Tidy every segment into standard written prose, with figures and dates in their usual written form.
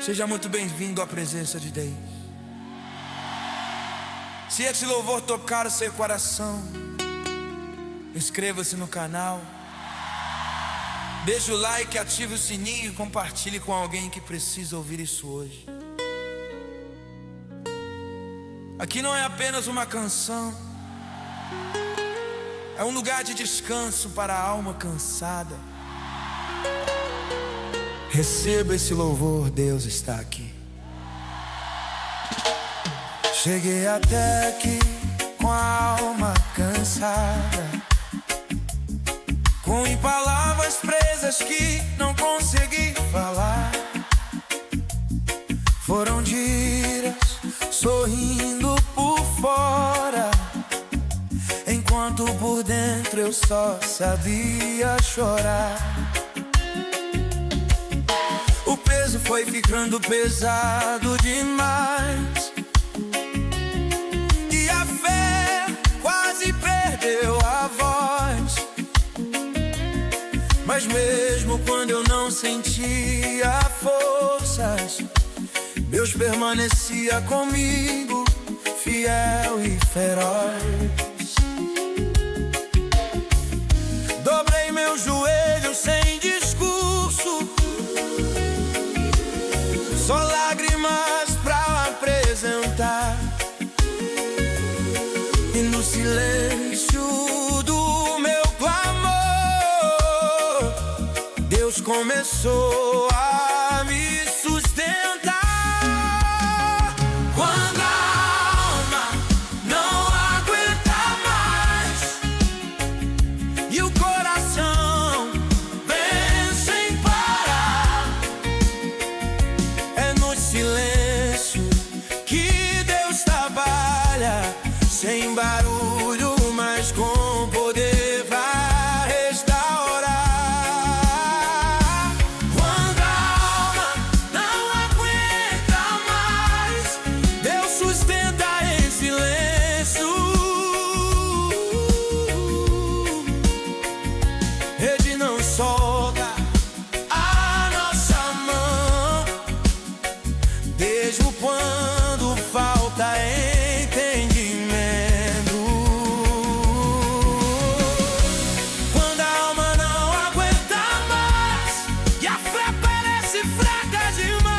Seja muito bem-vindo à presença de Deus. Se esse louvor tocar o seu coração, inscreva-se no canal, deixe o like, ative o sininho e compartilhe com alguém que precisa ouvir isso hoje. Aqui não é apenas uma canção, é um lugar de descanso para a alma cansada. Receba esse louvor, Deus está aqui. Cheguei até aqui com a alma cansada, com palavras presas que não consegui falar. Foram dias sorrindo por fora, enquanto por dentro eu só sabia chorar. O peso foi ficando pesado demais e a fé quase perdeu a voz. Mas mesmo quando eu não sentia forças, Deus permanecia comigo, fiel e feroz. Dobrei meus joelhos sem discurso, só lágrimas pra apresentar. E no silêncio do meu clamor, Deus começou a me sustentar. Quando a alma não aguenta mais e o coração vem sem parar, é no silêncio que Deus trabalha, sem barulho, mas com poder vai restaurar. Quando a alma não aguenta mais, Deus sustenta em silêncio. Ele não solta a nossa mão, mesmo quando falta entendimento. Quando a alma não aguenta mais e a fé parece fraca demais,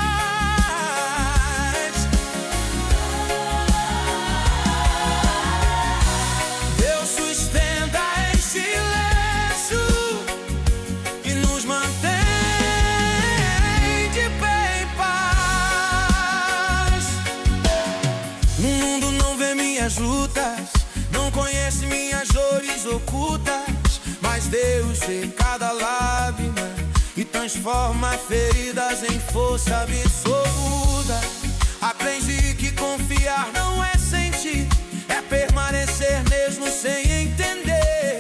Deus sustenta em silêncio e nos mantém de pé em paz. O mundo não vê minhas lutas, não conhece minhas dores ocultas, mas Deus vê cada lágrima e transforma feridas em força absoluta. Aprendi que confiar não é sentir, é permanecer mesmo sem entender.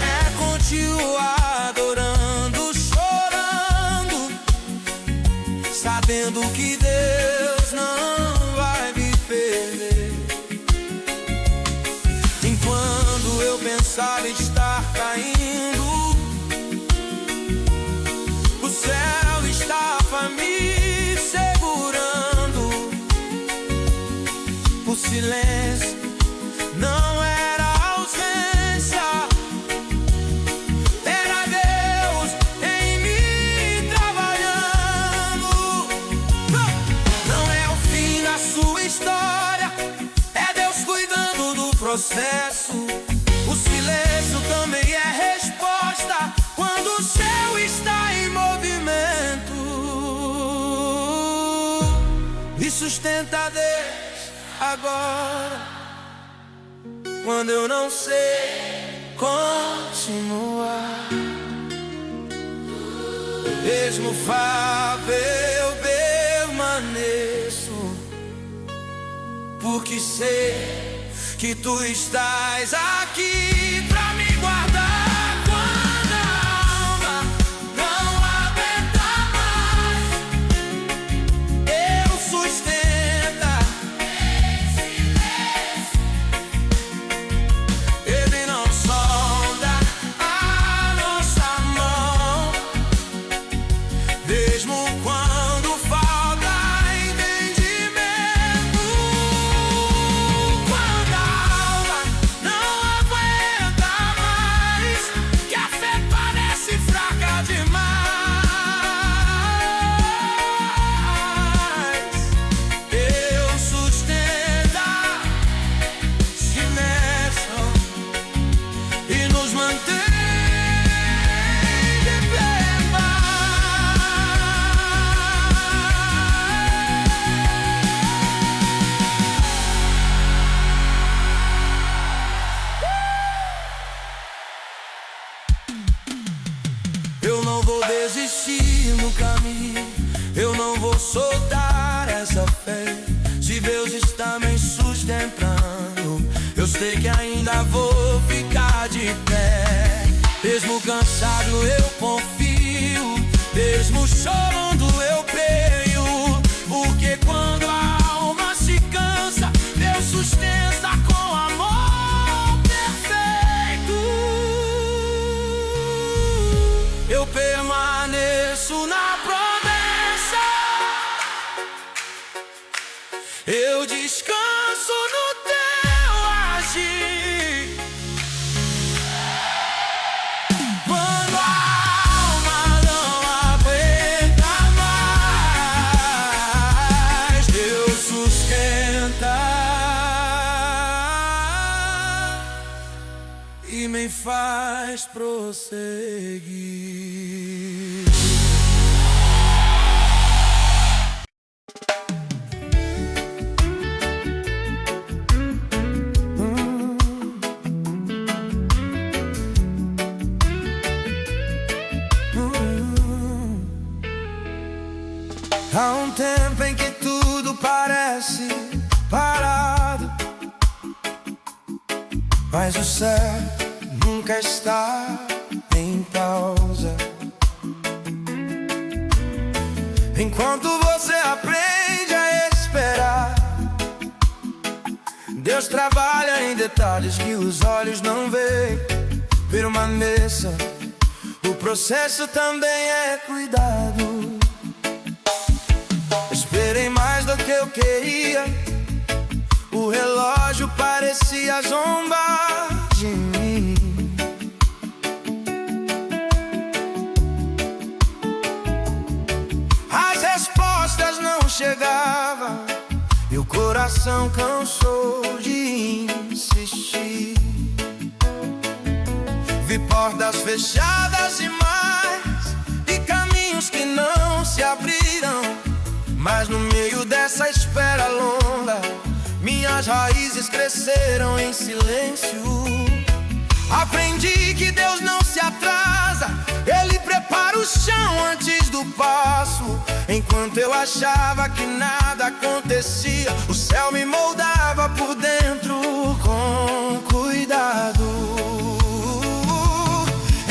É continuar adorando, chorando, sabendo que Deus não vai me perder. Enquanto eu pensava estar caindo, o céu estava me segurando. O silêncio não era ausência, era Deus em mim trabalhando. Não é o fim da sua história, é Deus cuidando do processo. O silêncio também é resposta quando o céu está em movimento. Me sustenta Deus agora, quando eu não sei continuar. Mesmo fraco eu permaneço, porque sei que tu estás aqui pra me guardar. Quando a alma não aguenta mais, eu sustenta em silêncio. Ele não solta a nossa mão, não vou desistir no caminho, eu não vou soltar essa fé. Se Deus está me sustentando, eu sei que ainda vou ficar de pé. Mesmo cansado eu confio, mesmo chorando eu creio, porque quando a alma se cansa, Deus sustenta com amor perfeito. Eu permaneço na promessa, eu descanso no teu agir. Quando a alma não aguenta mais, Deus sustenta e me faz prosseguir. Há um tempo em que tudo parece parado, mas o céu nunca está em pausa. Enquanto você aprende a esperar, Deus trabalha em detalhes que os olhos não veem. Permaneça, o processo também é cuidado. Esperei mais do que eu queria, o relógio parecia zombar de mim. As respostas não chegavam e o coração cansou de insistir. Vi portas fechadas demais e caminhos que não se abriram. Mas no meio dessa espera longa, minhas raízes cresceram em silêncio. Aprendi que Deus não se atrasa, Ele prepara o chão antes do passo. Enquanto eu achava que nada acontecia, o céu me moldava por dentro com cuidado.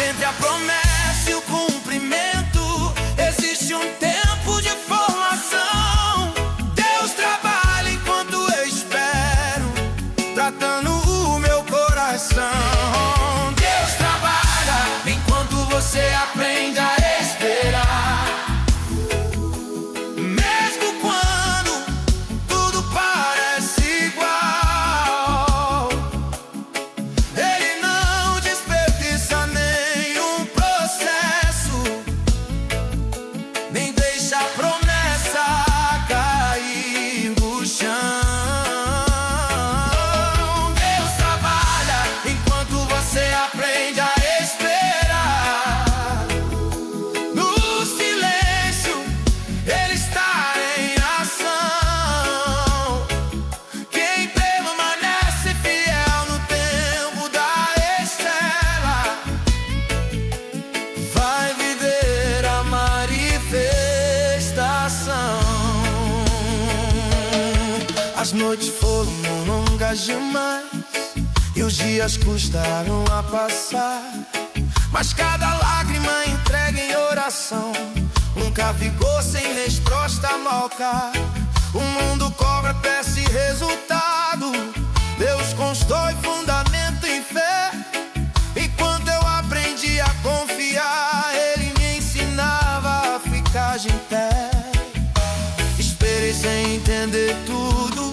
Entre a promessa e o cumprimento existe um tempo de formação. Deus trabalha enquanto eu espero, tratando o meu coração. Deus trabalha enquanto você aprende a esperar. Mesmo quando tudo parece igual, Ele não desperdiça nenhum processo, nem deixa a promessa cair no chão. Deus trabalha enquanto você aprende a esperar. No silêncio, Ele está em ação. Quem permanece fiel no tempo da estrela vai viver a manifestação. As noites foram longas demais e os dias custaram a passar, mas cada lágrima entregue em oração nunca ficou sem resposta malcar. O mundo cobra peça e resultado, Deus constrói fundamento em fé. E quando eu aprendi a confiar, Ele me ensinava a ficar de pé. Esperei sem entender tudo,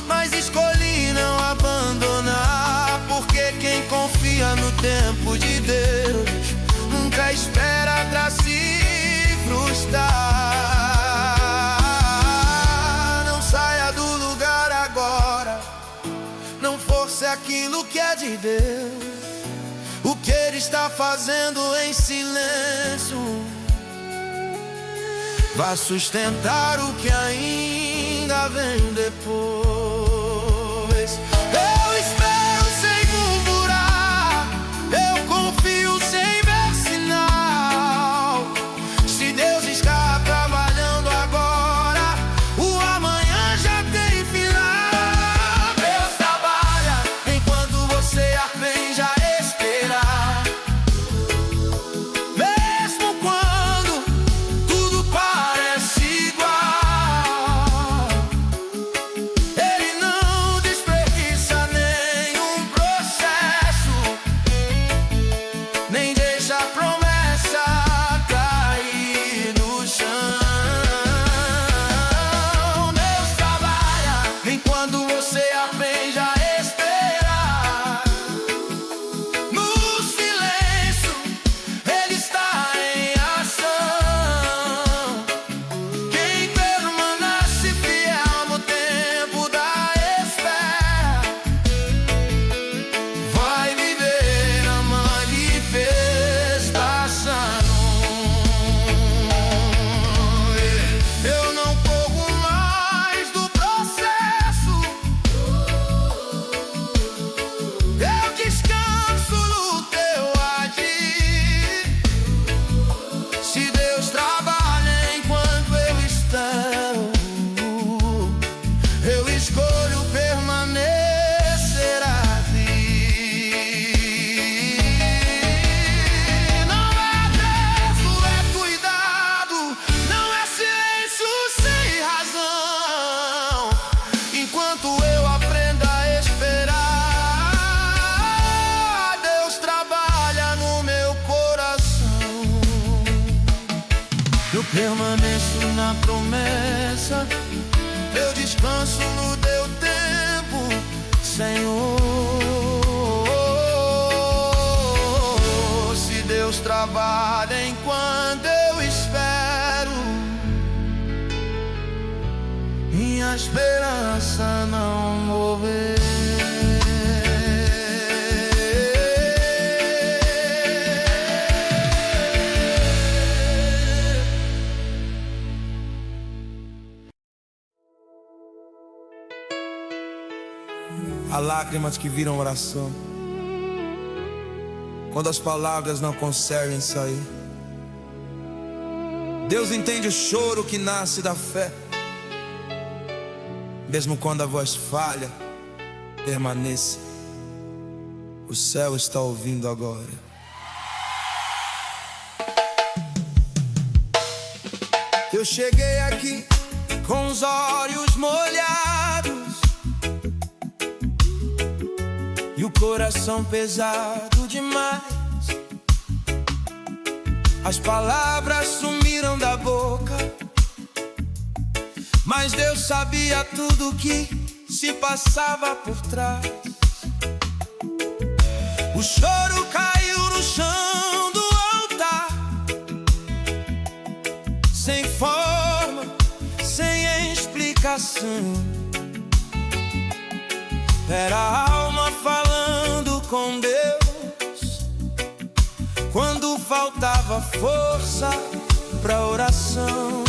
mas escolhi não abandonar, porque quem confia no tempo de Deus nunca espera pra se frustrar. Não saia do lugar agora, não force aquilo que é de Deus. O que Ele está fazendo em silêncio vai sustentar o que ainda vem depois. Eu espero sem murmurar, eu confio sem ver sinal. Permaneço na promessa, eu descanso no teu tempo, Senhor. Se Deus trabalha enquanto eu espero, minha esperança não morrer. Há lágrimas que viram oração quando as palavras não conseguem sair. Deus entende o choro que nasce da fé. Mesmo quando a voz falha, permaneça. O céu está ouvindo agora. Eu cheguei aqui com os olhos molhados e o coração pesado demais. As palavras sumiram da boca, mas Deus sabia tudo que se passava por trás. O choro caiu no chão do altar, sem forma, sem explicação. Era a alma falando com Deus quando faltava força pra oração.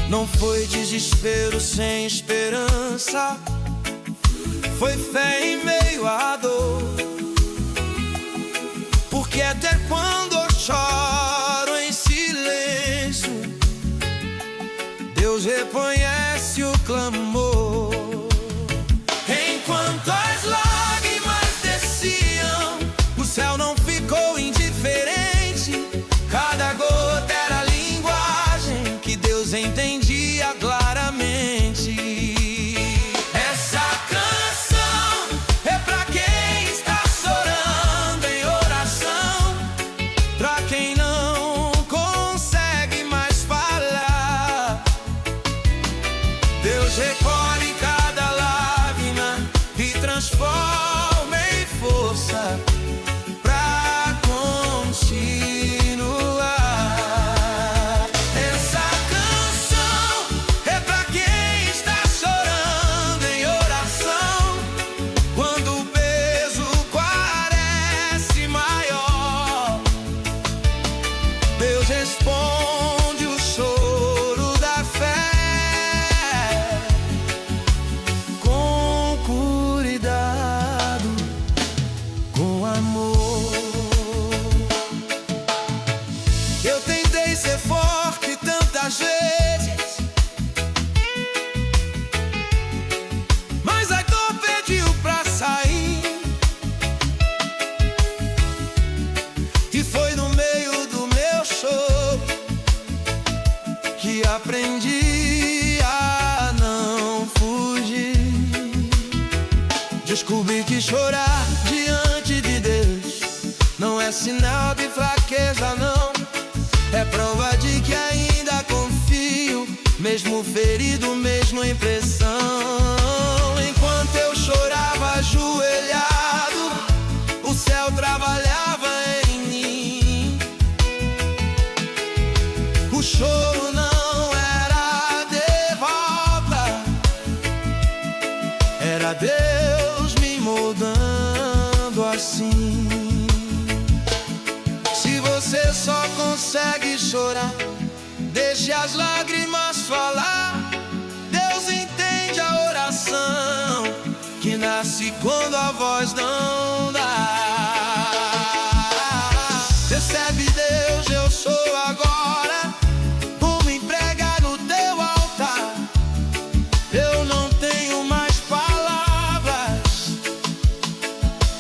Não foi desespero sem esperança, foi fé em meio à dor. Porque até quando eu choro em silêncio, Deus reconhece o clamor. Enquanto as lágrimas desciam, o céu não ficou indiferente. Cada gota era a linguagem que Deus entendia claramente. Essa canção é pra quem está chorando em oração, pra quem não consegue mais falar. Deus recolhe cada lágrima e transforma em força pra continuar. Essa canção é pra quem está chorando em oração, quando o peso parece maior. Deus responde o choro da fé com cuidado, com amor. Eu tentei ser forte tantas vezes, mas a dor pediu pra sair. E foi no meio do meu choro que aprendi a não fugir. Descobri que chorar diante de Deus não é sinal de fraqueza, não. É prova de que ainda confio, mesmo ferido, mesmo em pressão. Enquanto eu chorava ajoelhado, o céu trabalhava em mim. O choro não era derrota, era Deus me moldando assim. Se você só consegue chorar, deixe as lágrimas falar. Deus entende a oração que nasce quando a voz não dá. Recebe, Deus, eu sou agora uma entrega no teu altar. Eu não tenho mais palavras,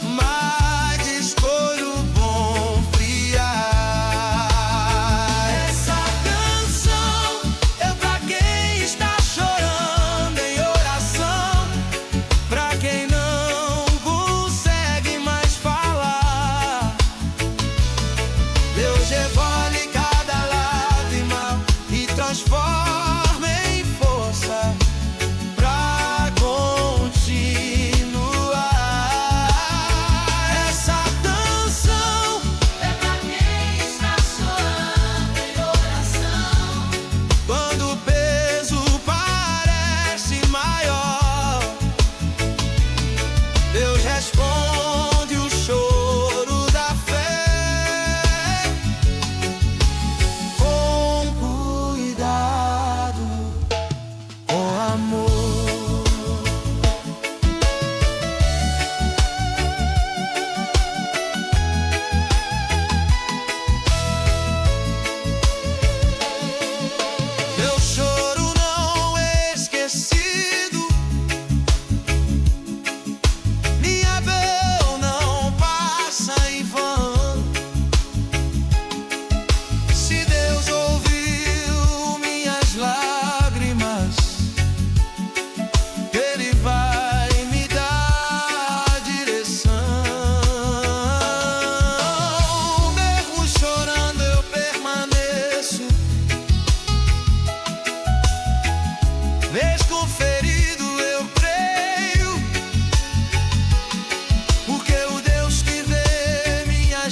mas escolho confiar. Essa canção é pra quem está chorando em oração, pra quem não consegue mais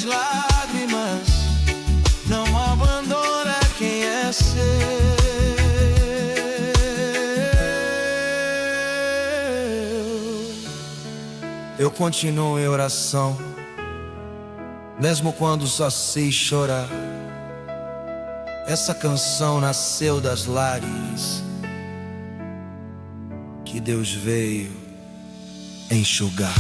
lágrimas, não abandona quem é seu. Eu continuo em oração, mesmo quando só sei chorar. Essa canção nasceu das lágrimas que Deus veio enxugar.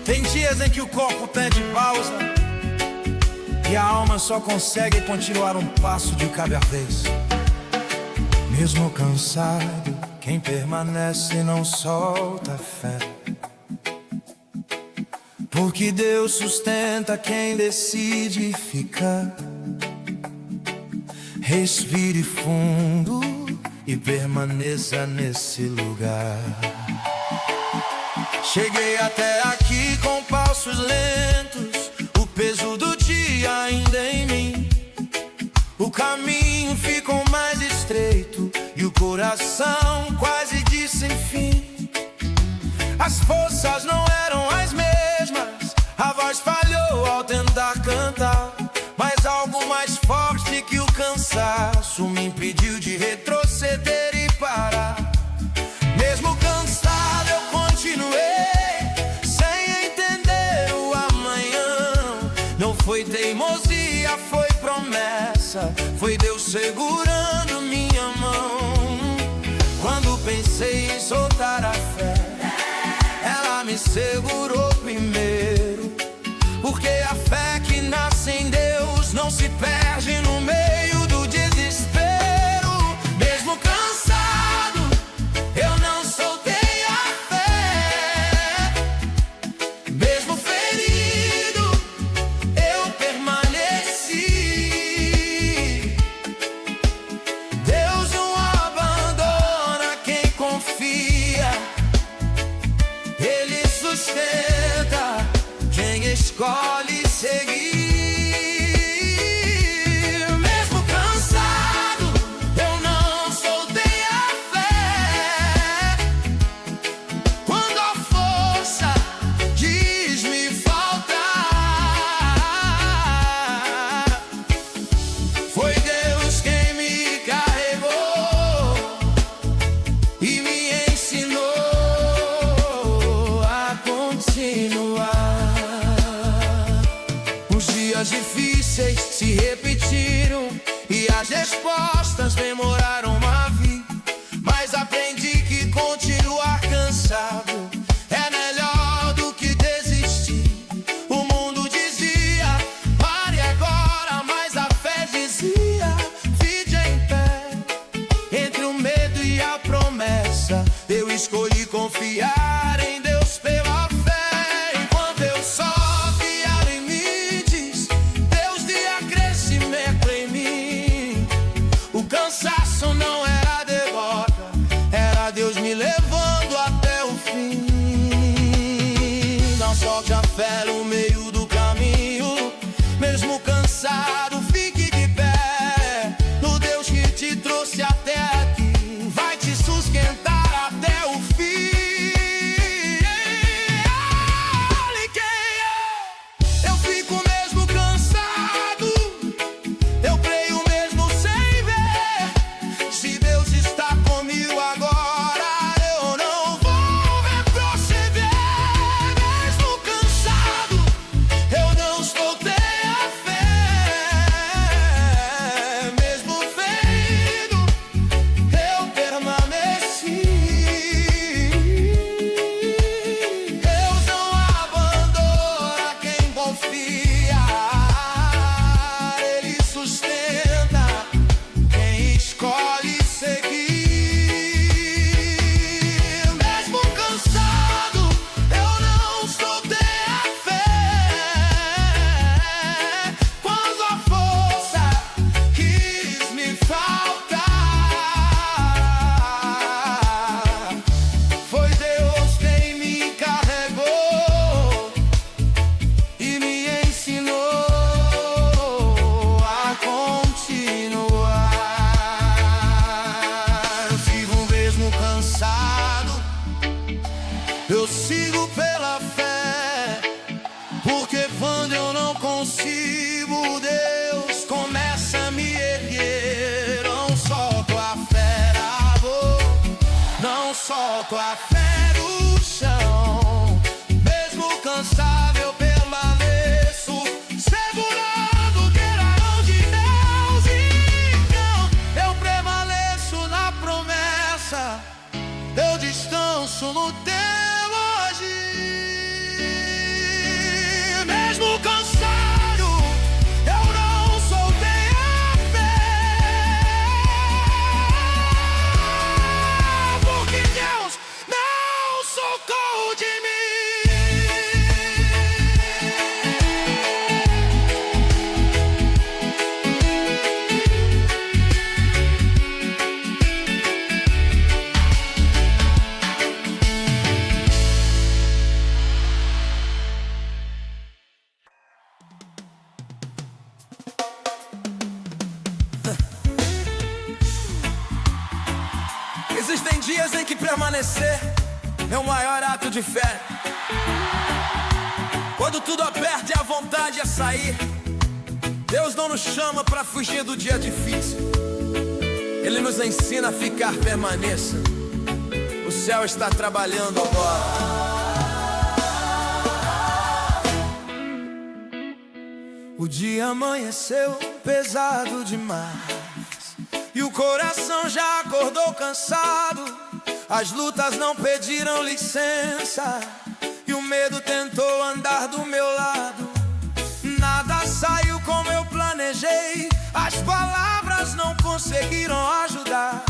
Tem dias em que o corpo pede pausa e a alma só consegue continuar um passo de cada vez. Mesmo cansado, quem permanece não solta a fé, porque Deus sustenta quem decide ficar. Respire fundo e permaneça nesse lugar. Cheguei até aqui com passos lentos, o peso do dia ainda em mim. O caminho ficou mais estreito e o coração quase disse enfim. As forças não eram as mesmas, a voz falhou ao tentar cantar, mas algo mais forte que o cansaço me impediu de retroceder e parar. Mesmo cansado eu continuei, sem entender o amanhã. Não foi teimosia, foi promessa, foi Deus segurando minha mão. Quando pensei em soltar a fé, ela me segurou primeiro, porque a fé que nasce em Deus não se perde no meio do desespero. Mesmo cansado, eu não soltei a fé. Mesmo ferido, eu permaneci. Deus não abandona quem confia, Ele sustenta quem escolhe seguir. Mesmo cansado, eu não soltei a fé. Quando a força diz me faltar, foi Deus quem me carregou e me ensinou a continuar. Os dias difíceis se repetiram e as respostas demoraram a vir, mas aprendi que continuar cansado é melhor do que desistir. O mundo dizia, pare agora, mas a fé dizia, vinde em pé. Entre o medo e a promessa, eu escolhi confiar em Deus pela fé. Enquanto eu sofria limites, Deus deu crescimento em mim. O cansaço não era derrota, era Deus me levando até o fim. Não solte a fé no meio do caminho, mesmo cansado, fique de pé no Deus que te trouxe até aqui, vai te sustentar até o fim. Olhe quem eu fico mesmo cansado, eu creio mesmo sem ver. Se Deus está comigo agora, eu não vou retroceder. Mesmo cansado, solto a fé no chão. Mesmo cansado eu permaneço, segurando o guerreirão de Deus. Então eu permaneço na promessa, eu descanso no teu agir. Mesmo cansado eu não soltei a fé, porque Deus não soltou de mim. Existem dias em que permanecer é o maior ato de fé. Quando tudo aperta e a vontade é sair, Deus não nos chama para fugir do dia difícil. Ele nos ensina a ficar, permaneça. O céu está trabalhando agora. O dia amanheceu pesado demais e o coração já acordou cansado. As lutas não pediram licença e o medo tentou andar do meu lado. Nada saiu como eu planejei, as palavras não conseguiram ajudar.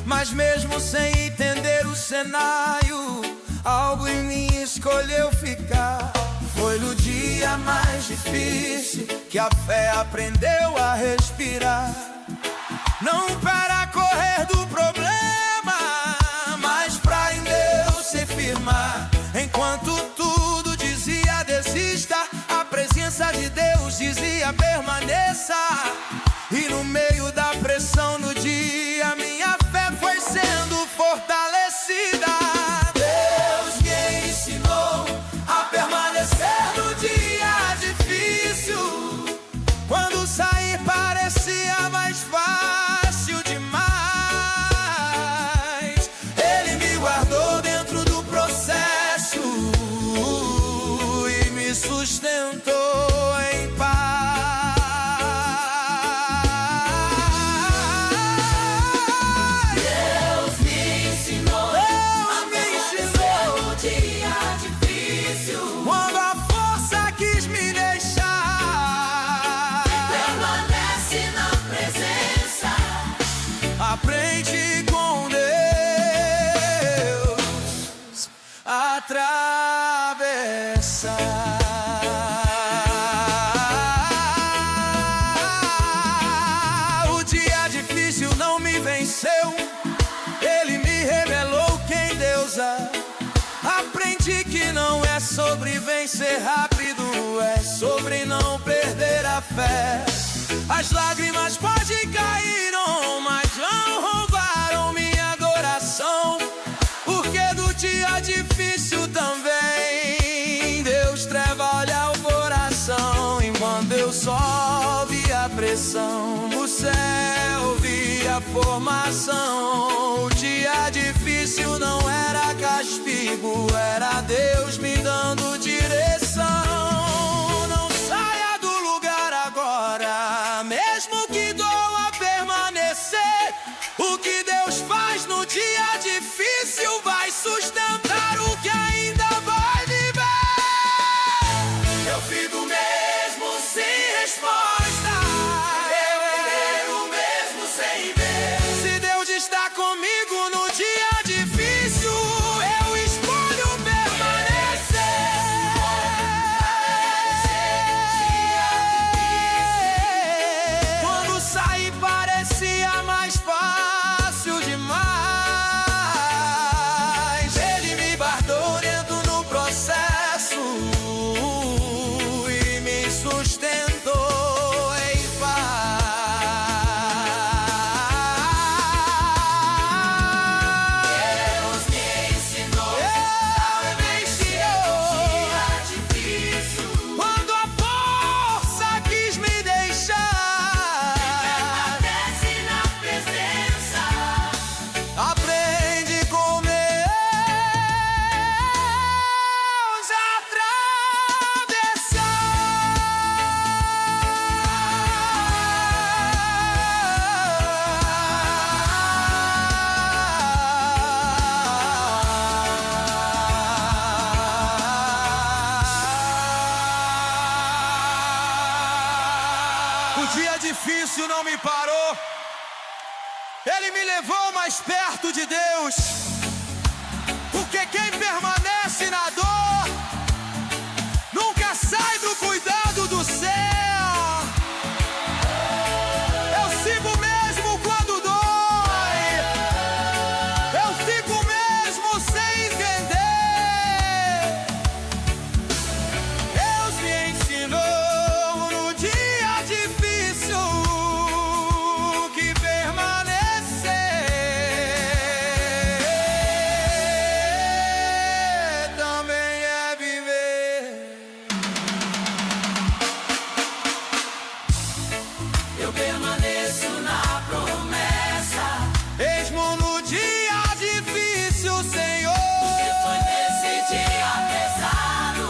Mas mesmo sem entender o cenário, algo em mim escolheu ficar. Foi no dia mais difícil que a fé aprendeu a respirar. Não para correr do problema, mas pra em Deus se firmar. Enquanto tudo dizia desista, a presença de Deus dizia permaneça. E no meio da pressão no dia, minha fé foi sendo fortalecida. Deus me ensinou a permanecer no dia difícil. Quando sair parecia mais fácil demais, Ele me guardou dentro do processo e me sustentou em paz. Deus me ensinou a permanecer no dia difícil. Quando a força quis me deixar, permanece na presença. Aprende com Deus a atravessar. O dia difícil não me venceu, Ele me revelou quem Deus é. Aprendi que não é sobre vencer rápido, é sobre não perder a fé. As lágrimas podem caíram, mas não roubaram minha adoração. Porque do dia difícil também Deus trabalha o coração. Enquanto eu só via a pressão, o céu via a formação. O dia difícil não era castigo, era Deus me dando direção. Não saia do lugar agora, mesmo que doa permanecer. O que Deus faz no dia difícil vai sustentar o que ainda vai viver. Eu fico mesmo sem resposta, eu irei mesmo sem ver. Se Deus está comigo no dia difícil, eu escolho permanecer. mesmo no dia difícil, Senhor. Porque foi nesse dia pesado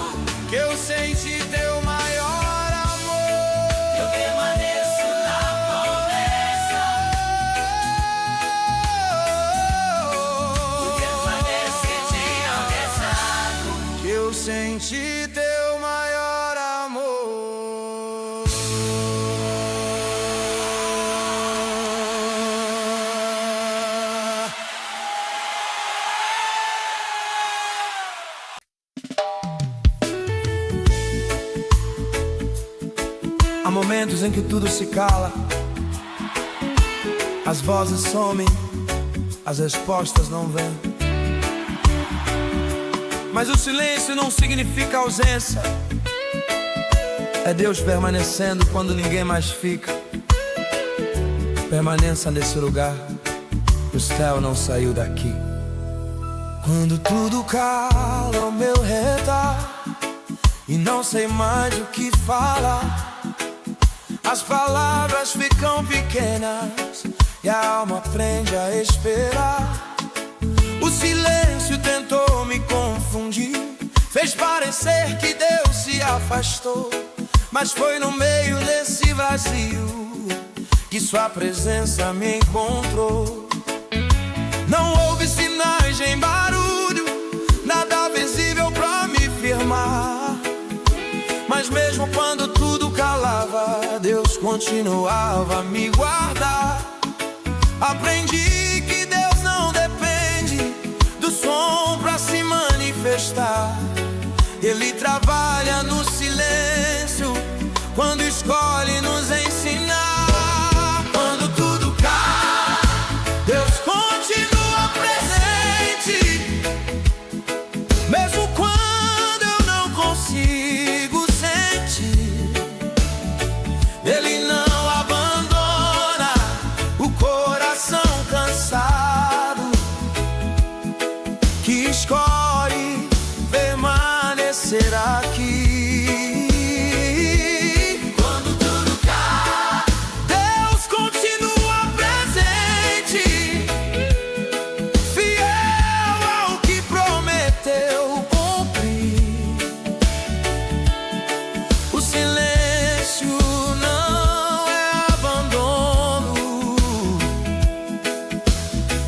Que eu senti teu maior amor. eu permaneço na promessa. Porque foi nesse dia pesado Que eu senti teu maior amor. Há momentos em que tudo se cala, as vozes somem, as respostas não vêm. Mas o silêncio não significa ausência. É Deus permanecendo quando ninguém mais fica. Permaneça nesse lugar, o céu não saiu daqui. Quando tudo cala ao meu redor e não sei mais o que falar, as palavras ficam pequenas e a alma aprende a esperar. O silêncio tentou me confundir, fez parecer que Deus se afastou. Mas foi no meio desse vazio que sua presença me encontrou. Não houve sinais nem barulho, nada visível pra me firmar. Mas mesmo quando tudo calava, Deus continuava a me guardar. Aprendi que Deus não depende do som pra se manifestar. Ele trabalha no silêncio quando escolhe nos ensinar. Quando tudo cai, Deus continua presente. Mesmo quando eu não consigo sentir, Ele não abandona o coração cansado que escolhe permanecer aqui. quando tudo cai. Deus continua presente, fiel ao que prometeu cumprir. O silêncio não é abandono,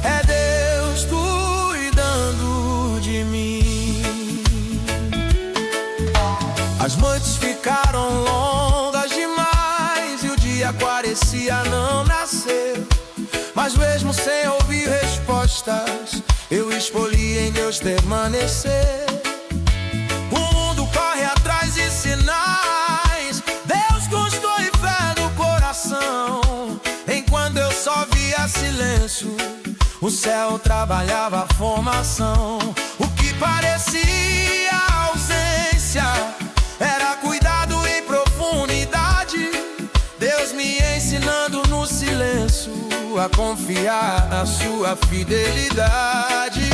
é Deus cuidando de mim. As noites ficaram longas demais e o dia parecia não nascer. Mas mesmo sem ouvir respostas, eu escolhi em Deus permanecer. O mundo corre atrás de sinais, Deus constrói fé no coração. Enquanto eu só via silêncio, o céu trabalhava a formação. O que parecia ausência era cuidado e profundidade. Deus me ensinando no silêncio a confiar na sua fidelidade.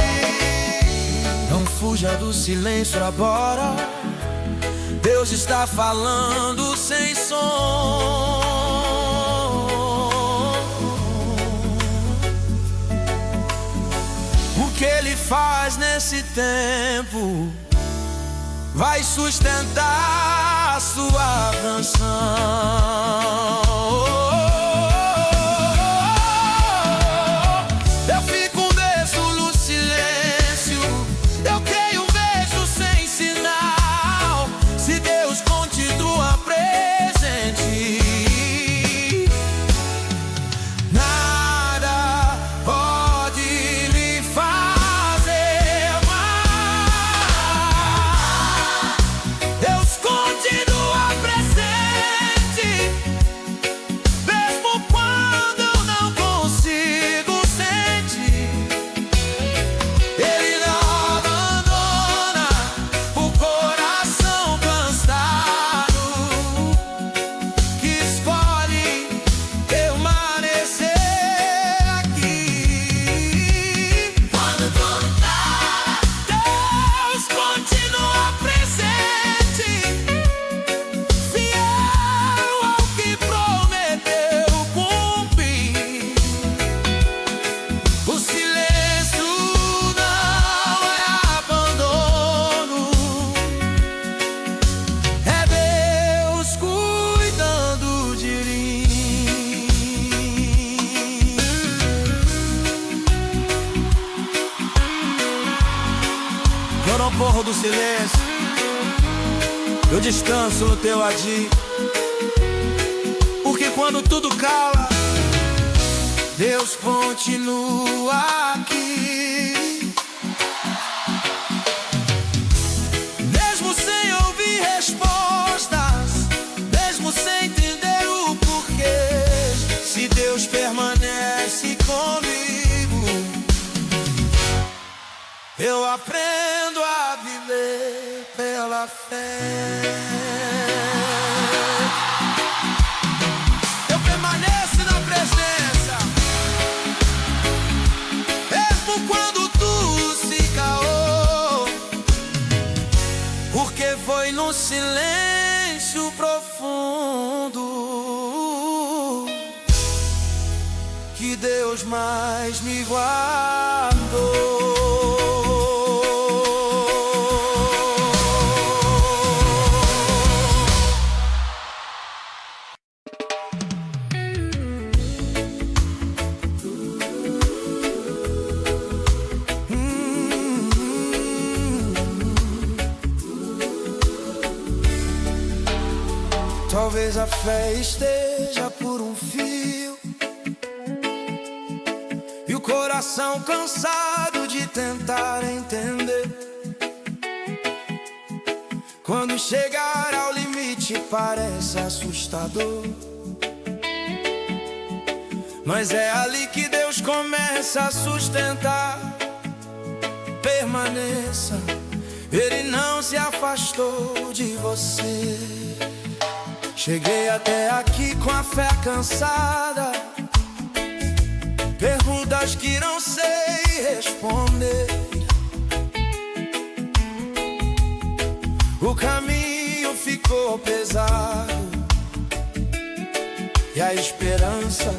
Não fuja do silêncio agora, Deus está falando sem som. O que Ele faz nesse tempo vai sustentar a sua canção. Eu fico desço no silêncio, eu creio, vejo sem sinal. Se Deus continua presente, nada pode lhe fazer mal. Deus continua presente, no forro do silêncio, eu descanso no teu adir. Porque quando tudo cala, Deus continua aqui. Mesmo sem ouvir respostas, mesmo sem entender o porquê, se Deus permanece comigo, eu aprendo a viver pela fé. Eu permaneço na presença, mesmo quando tudo se caô, porque foi no silêncio profundo que Deus mais me guardou. Talvez a fé esteja por um fio e o coração cansado de tentar entender. Quando chegar ao limite parece assustador, mas é ali que Deus começa a sustentar. Permaneça, Ele não se afastou de você. Cheguei até aqui com a fé cansada, perguntas que não sei responder. O caminho ficou pesado e a esperança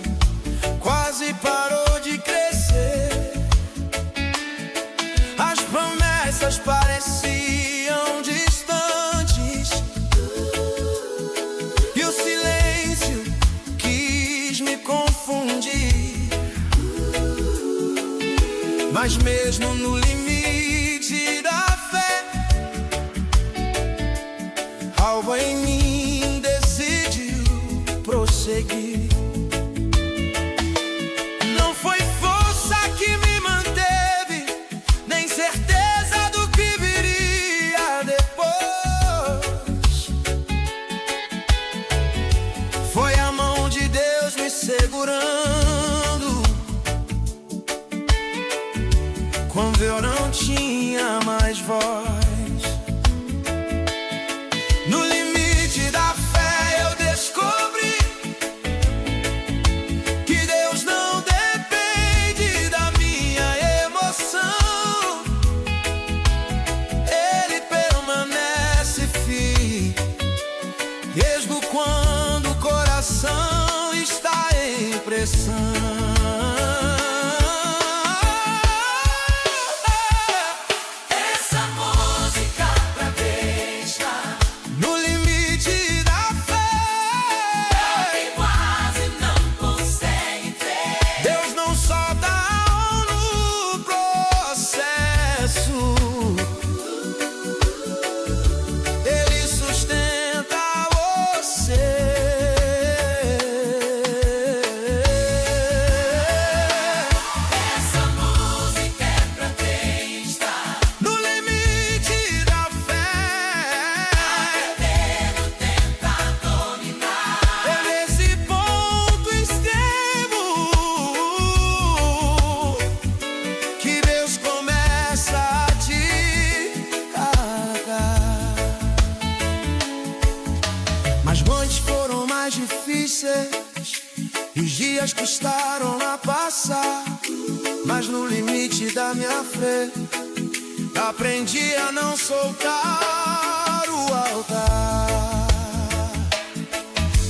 quase parou de crescer. As promessas pareciam distantes e o silêncio quis me confundir. Mas mesmo no limite da fé, algo em mim decidiu prosseguir. Não foi força que me manteve, nem certeza do que viria depois. Foi a mão de Deus me segurando quando eu não tinha mais voz. No limite da fé eu descobri que Deus não depende da minha emoção. Ele permanece firme, mesmo quando o coração está em pressão. Os dias custaram a passar, mas no limite da minha fé aprendi a não soltar o altar.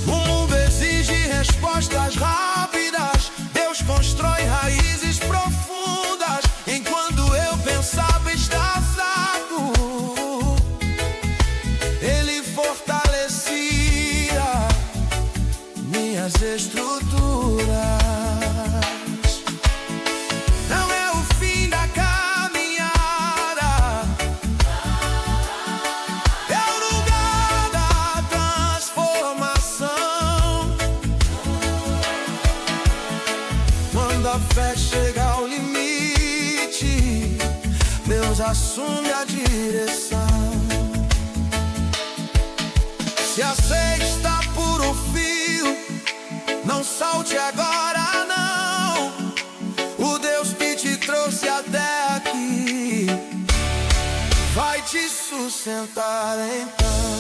O mundo exige respostas rápidas, Deus constrói raízes profundas. Enquanto eu pensava estar fraco, Ele fortalecia minhas estruturas. Não é o fim da caminhada, Deus assume a direção. Se a ceia está por um fio, não salte agora não. O Deus que te trouxe até aqui vai te sustentar então.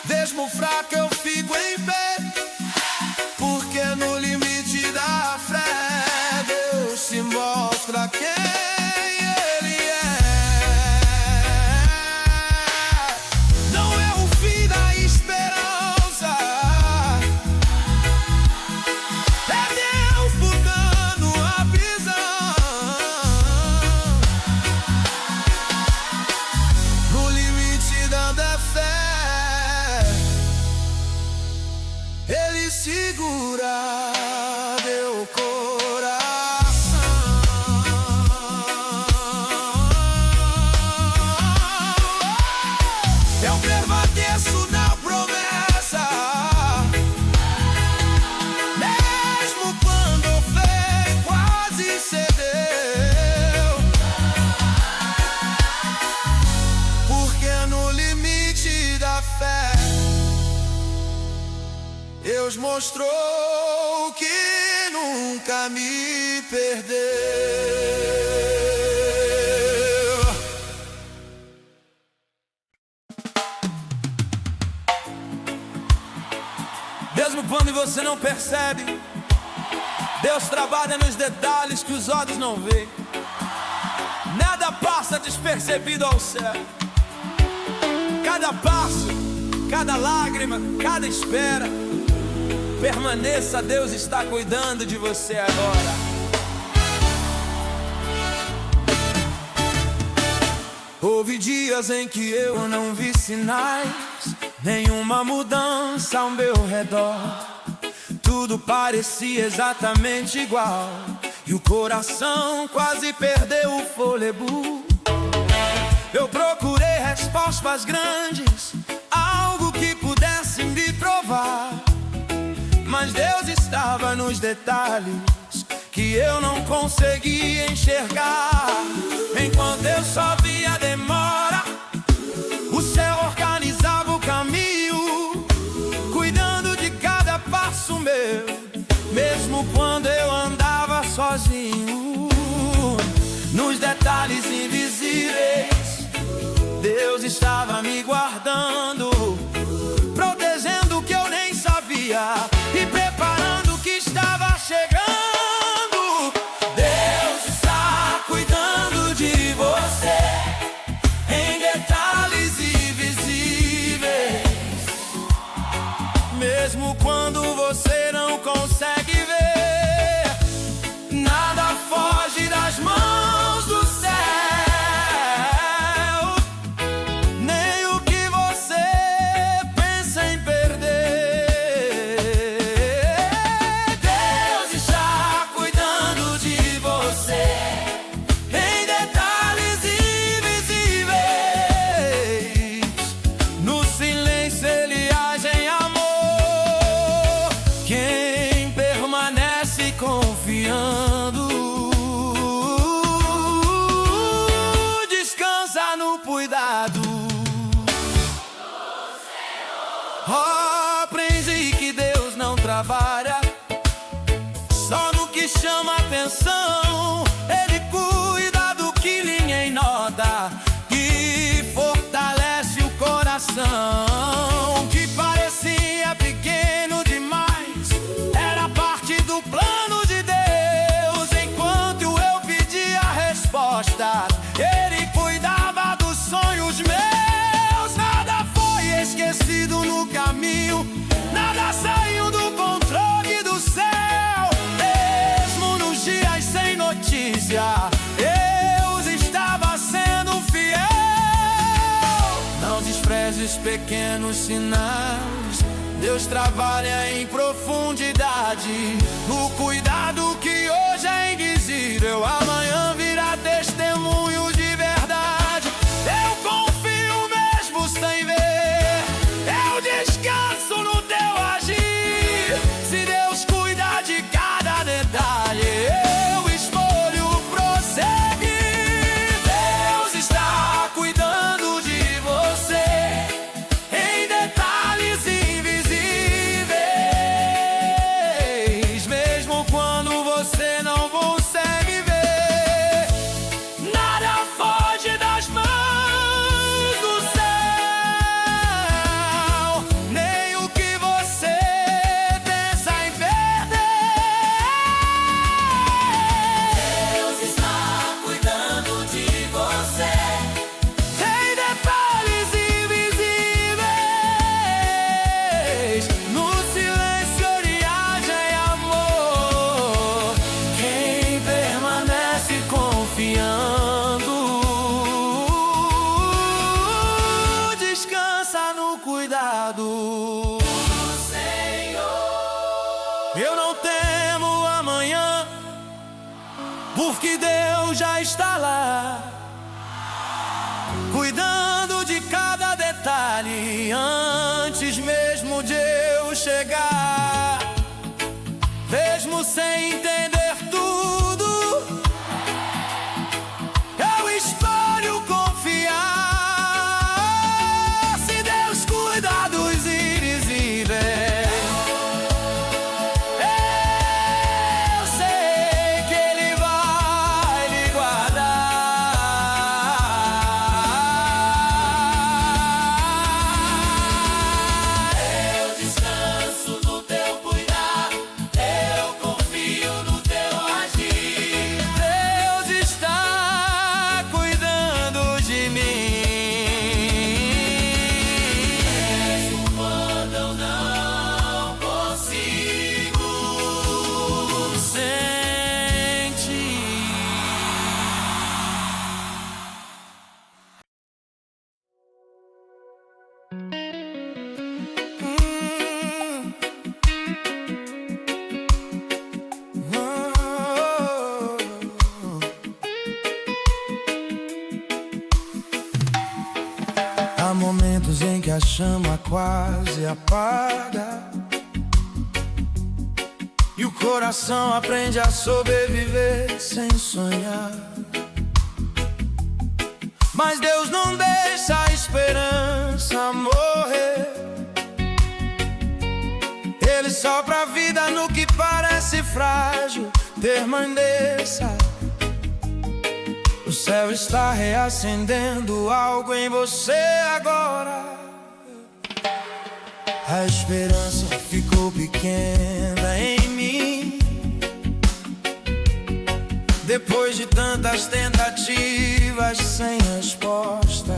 Mesmo fraco eu fico em pé, porque no limite da fé Deus se mostra quem Ele é. Não é o fim da esperança, é Deus mudando a visão. No limite da fé Ele segura meu coração. Eu permaneço na promessa, mesmo quando a fé quase cedeu, porque no limite da fé Deus mostrou que nunca me perdeu. Mesmo quando você não percebe, Deus trabalha nos detalhes que os olhos não veem. Nada passa despercebido ao céu. Cada passo, cada lágrima, cada espera, permaneça, Deus está cuidando de você agora. Houve dias em que eu não vi sinais, nenhuma mudança ao meu redor. Tudo parecia exatamente igual e o coração quase perdeu o fôlego. Eu procurei respostas grandes, algo que pudesse me provar, mas Deus estava nos detalhes que eu não conseguia enxergar. Enquanto eu só via demora, o céu organizava o caminho, cuidando de cada passo meu. Mesmo quando eu andava sozinho, nos detalhes invisíveis, Deus estava me guardando, protegendo o que eu nem sabia e preparando o que estava chegando. Deus está cuidando. Oh, aprendi que Deus não trabalha só no que chama atenção. Ele cuida do que ninguém nota, que fortalece o coração. Que parecia pequeno demais era parte do plano de Deus. Enquanto eu pedia respostas, Ele cuidava dos sonhos meus. Nada foi esquecido no caminho, nada saiu do controle do céu. Mesmo nos dias sem notícia, Deus estava sendo fiel. Não despreze os pequenos sinais, Deus trabalha em profundidade. O cuidado que hoje é invisível, amanhã virá testemunho de verdade. Eu confio mesmo sem ver, eu descanso no teu agir. Se Deus cuida de cada detalhe, eu escolho prosseguir. Deus está cuidando de você em detalhes invisíveis. Mesmo quando você não consegue ver, nada foge das mãos do céu, nem o que você pensa em perder. Deus está cuidando de você. Em detalhes invisíveis, no silêncio oriagem é amor. Quem permanece confiando, descansa no cuidado O Senhor. Eu não temo amanhã, porque Deus já está lá, cuidando de cada detalhe antes mesmo de eu chegar. Mesmo sem entender tudo, eu escolho confiar. Se Deus cuida dos invisíveis, eu sei que Ele vai lhe guardar. Eu descanso no teu cuidar, eu confio no teu agir. Deus está cuidando de mim. Mesmo quando eu não consigo Sente. Há momentos em que a chama quase apaga e o coração aprende a sobreviver sem sonhar. Mas Deus não deixa a esperança morrer. Ele sopra a vida no que parece frágil. Permaneça. O céu está reacendendo algo em você agora. A esperança ficou pequena em mim, depois de tantas tentativas sem resposta.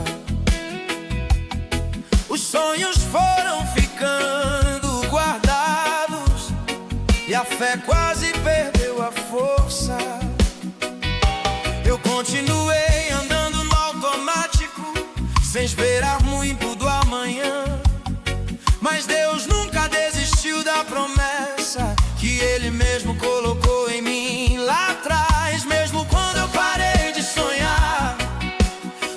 Os sonhos foram ficando guardados e a fé quase perdeu a força. Eu continuei andando no automático, sem esperar muito do amanhã. Mas Deus nunca desistiu da promessa que Ele mesmo colocou em mim lá atrás. Mesmo quando eu parei de sonhar,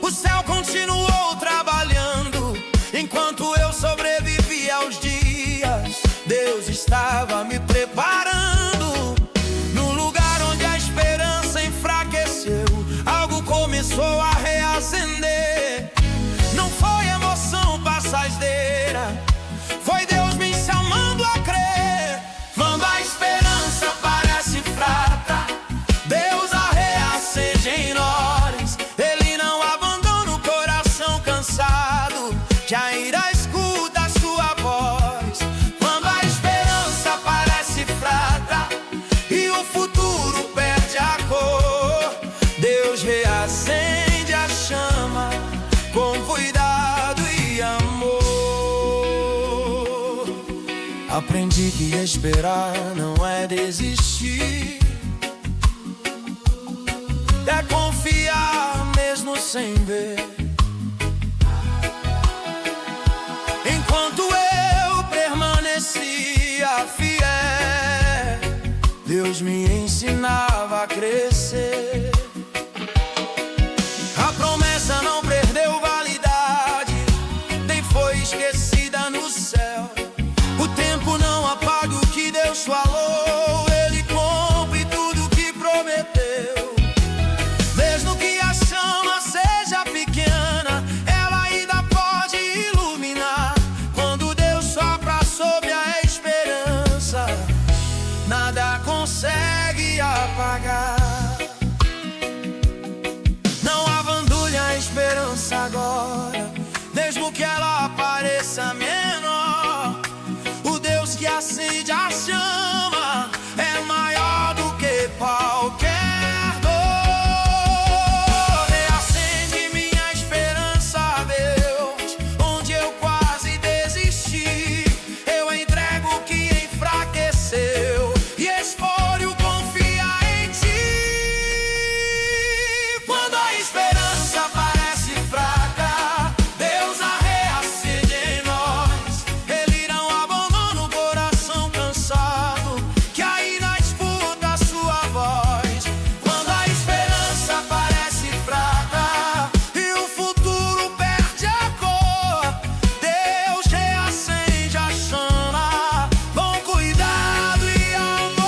o céu continuou trabalhando. Enquanto eu sobrevivia aos dias, Deus estava me preparando. No lugar onde a esperança enfraqueceu, algo começou a reacender. Não foi emoção passageira, reacende a chama com cuidado e amor. Aprendi que esperar não é desistir, é confiar mesmo sem ver. Enquanto eu permanecia fiel, Deus me ensinava a crescer. A promessa não perdeu validade, nem foi esquecida no céu. O tempo não apaga o que Deus falou, Ele cumpre tudo que prometeu. Mesmo que a chama seja pequena, ela ainda pode iluminar. Quando Deus sopra sobre a esperança, nada consegue apagar. Não abandone a esperança agora, mesmo que ela pareça menor. O Deus que acende a chama é maior do que qualquer dor. Reacende minha esperança, Deus, onde eu quase desisti. Eu entrego o que enfraqueceu e escolho confiar em Ti. Quando a esperança parece fraca, Deus a reacende em nós. Ele não abandona o coração cansado, que ainda escuta a sua voz. Quando a esperança parece fraca e o futuro perde a cor, Deus reacende a chama com cuidado e amor.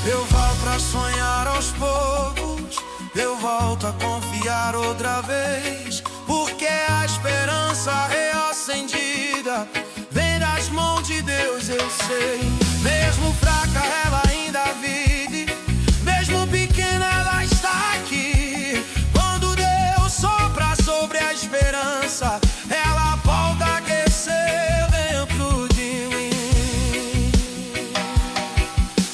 Eu volto a sonhar aos poucos, eu volto a confiar outra vez, porque a esperança reacendida vem das mãos de Deus, eu sei. Mesmo fraca ela ainda vive, mesmo pequena ela está aqui. Quando Deus sopra sobre a esperança, ela volta a aquecer dentro de mim.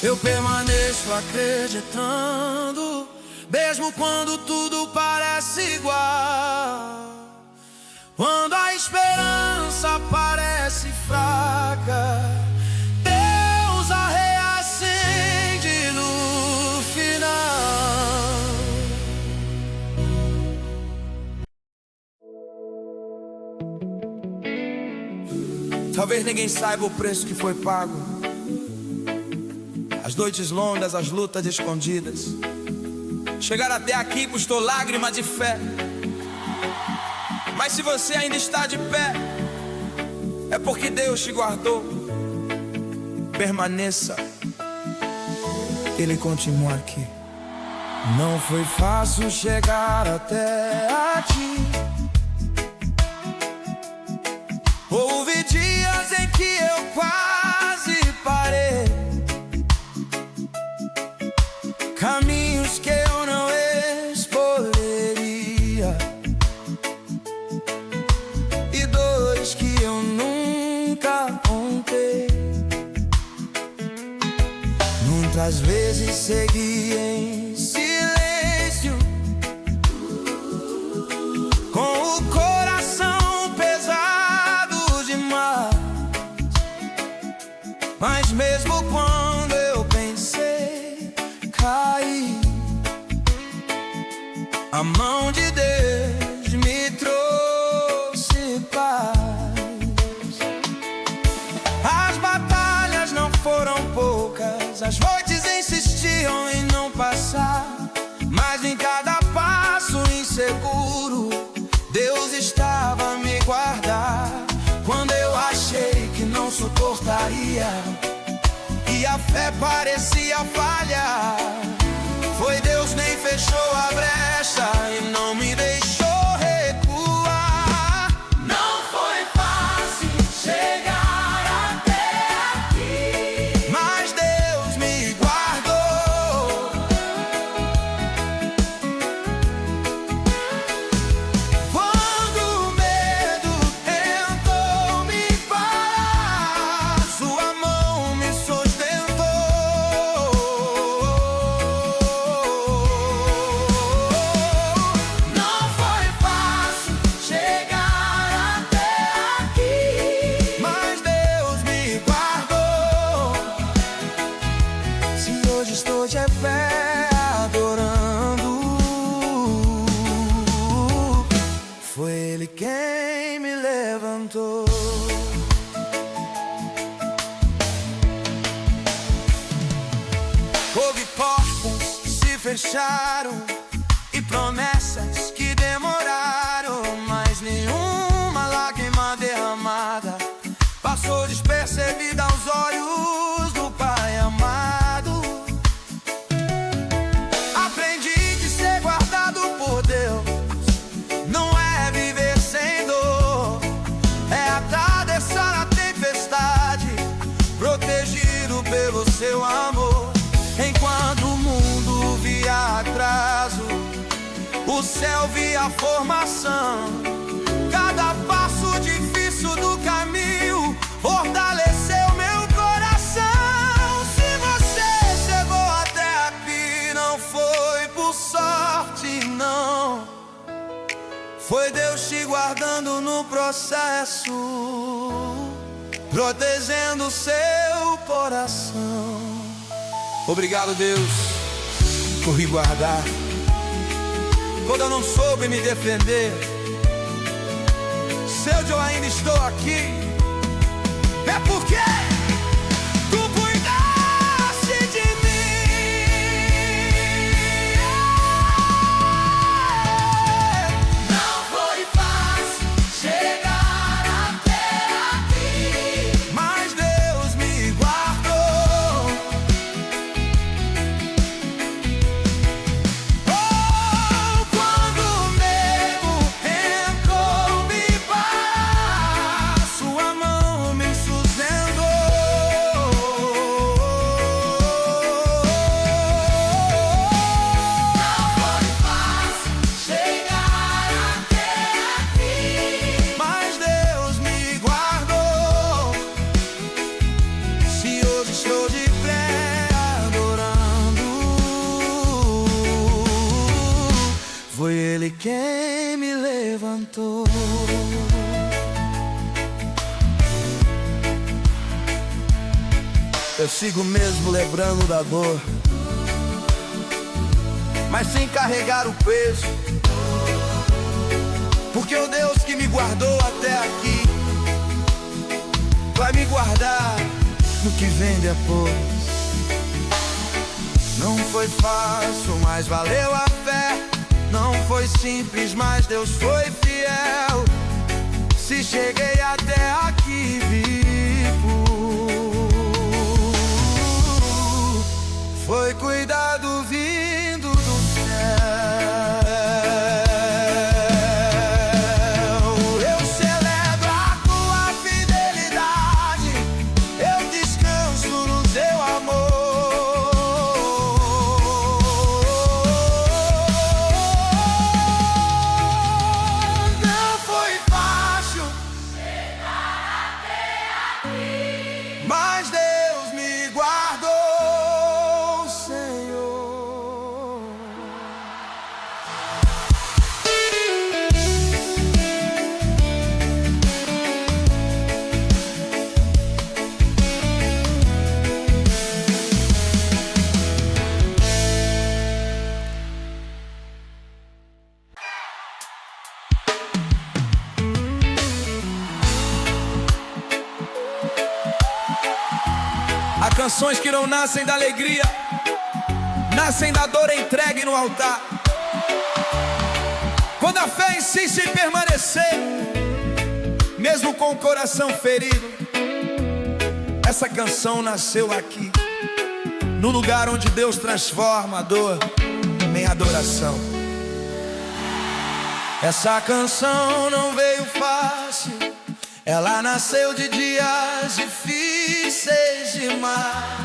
Eu permaneço acreditando, mesmo quando tudo parece igual. Quando a esperança parece fraca, Deus a reacende no final. Talvez ninguém saiba o preço que foi pago, as noites longas, as lutas escondidas. Chegar até aqui custou lágrima de fé. Mas se você ainda está de pé, é porque Deus te guardou. Permaneça, Ele continua aqui. Não foi fácil chegar até aqui. Houve dias em que eu quase parei, caminhos que eu não escolheria e dores que eu nunca contei. Muitas vezes segui em silêncio, com o coração pesado demais. Mas mesmo quando eu pensei cair, a mão de Deus me trouxe paz. As batalhas não foram poucas, as noites insistiam em não passar, mas em cada passo inseguro Deus estava a me guardar. Quando eu achei que não suportaria e a fé parecia falhar, foi Deus nem fechou a brecha e não me deixou recuar. Não foi fácil chegar até aqui, Mas Deus me guardou. Quando quem me levantou. Houve portas que se fecharam e promessas que demoraram, mas nenhuma lágrima derramada passou despercebida aos olhos do Pai amado. Aprendi que ser guardado por Deus não é viver sem dor, é atravessar a tempestade, protegido pelo seu amor. Enquanto o mundo via atraso, o céu via formação. Cada passo difícil do caminho fortaleceu meu coração. Se você chegou até aqui, não foi por sorte, não. Foi Deus te guardando no processo, protegendo seu coração. Obrigado, Deus, por me guardar quando eu não soube me defender. Se eu ainda estou aqui, é porque tu cuidaste de mim. Não foi fácil chegar até aqui, Mas Deus me guardou. Oh, quando o medo tentou me parar, sua mão me sustentou. não foi fácil chegar até aqui. Mas Deus me guardou. Se hoje estou de pé adorando, foi Ele quem me levantou. Eu sigo mesmo lembrando da dor, mas sem carregar o peso, porque o Deus que me guardou até aqui vai me guardar no que vem depois. Não foi fácil, mas valeu a fé. Não foi simples, mas Deus foi fiel. Se cheguei até aqui vivo, foi cuidado vindo do céu. Eu celebro a tua fidelidade, eu descanso no teu amor. Não foi fácil, mas Deus me guardou, Senhor. Há canções que não nascem da alegria, nascem da dor entregue no altar. Quando a fé insiste em permanecer, mesmo com o coração ferido, essa canção nasceu aqui, no lugar onde Deus transforma a dor em adoração. Essa canção não veio fácil, ela nasceu de dias difíceis demais.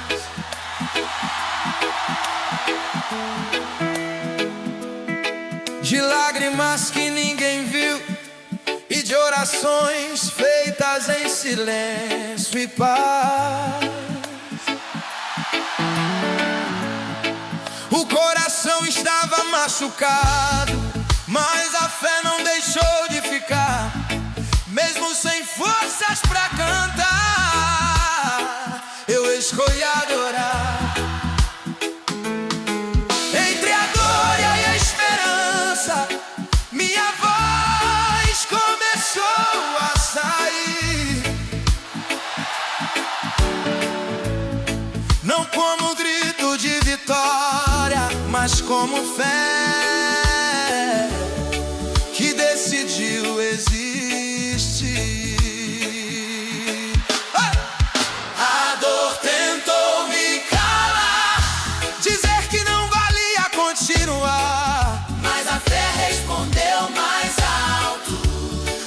De lágrimas que ninguém viu e de orações feitas em silêncio e paz. O coração estava machucado, mas a fé não deixou de ficar. Mesmo sem forças pra cantar, eu escolhi adorar. Entre a dor e a esperança, minha voz começou como fé que decidiu existir. A dor tentou me calar, Dizer que não valia continuar, mas a fé respondeu mais alto,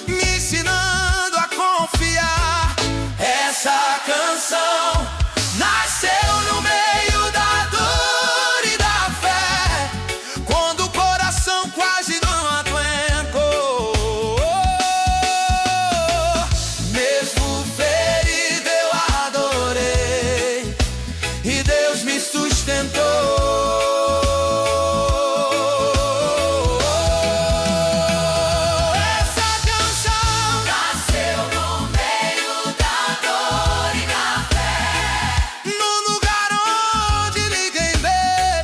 me ensinando a confiar. essa canção Nasceu no meio da dor e da fé, quando o coração quase não aguentou. Mesmo ferido eu adorei e Deus me sustentou. Essa canção nasceu no meio da dor e da fé, no lugar onde ninguém vê,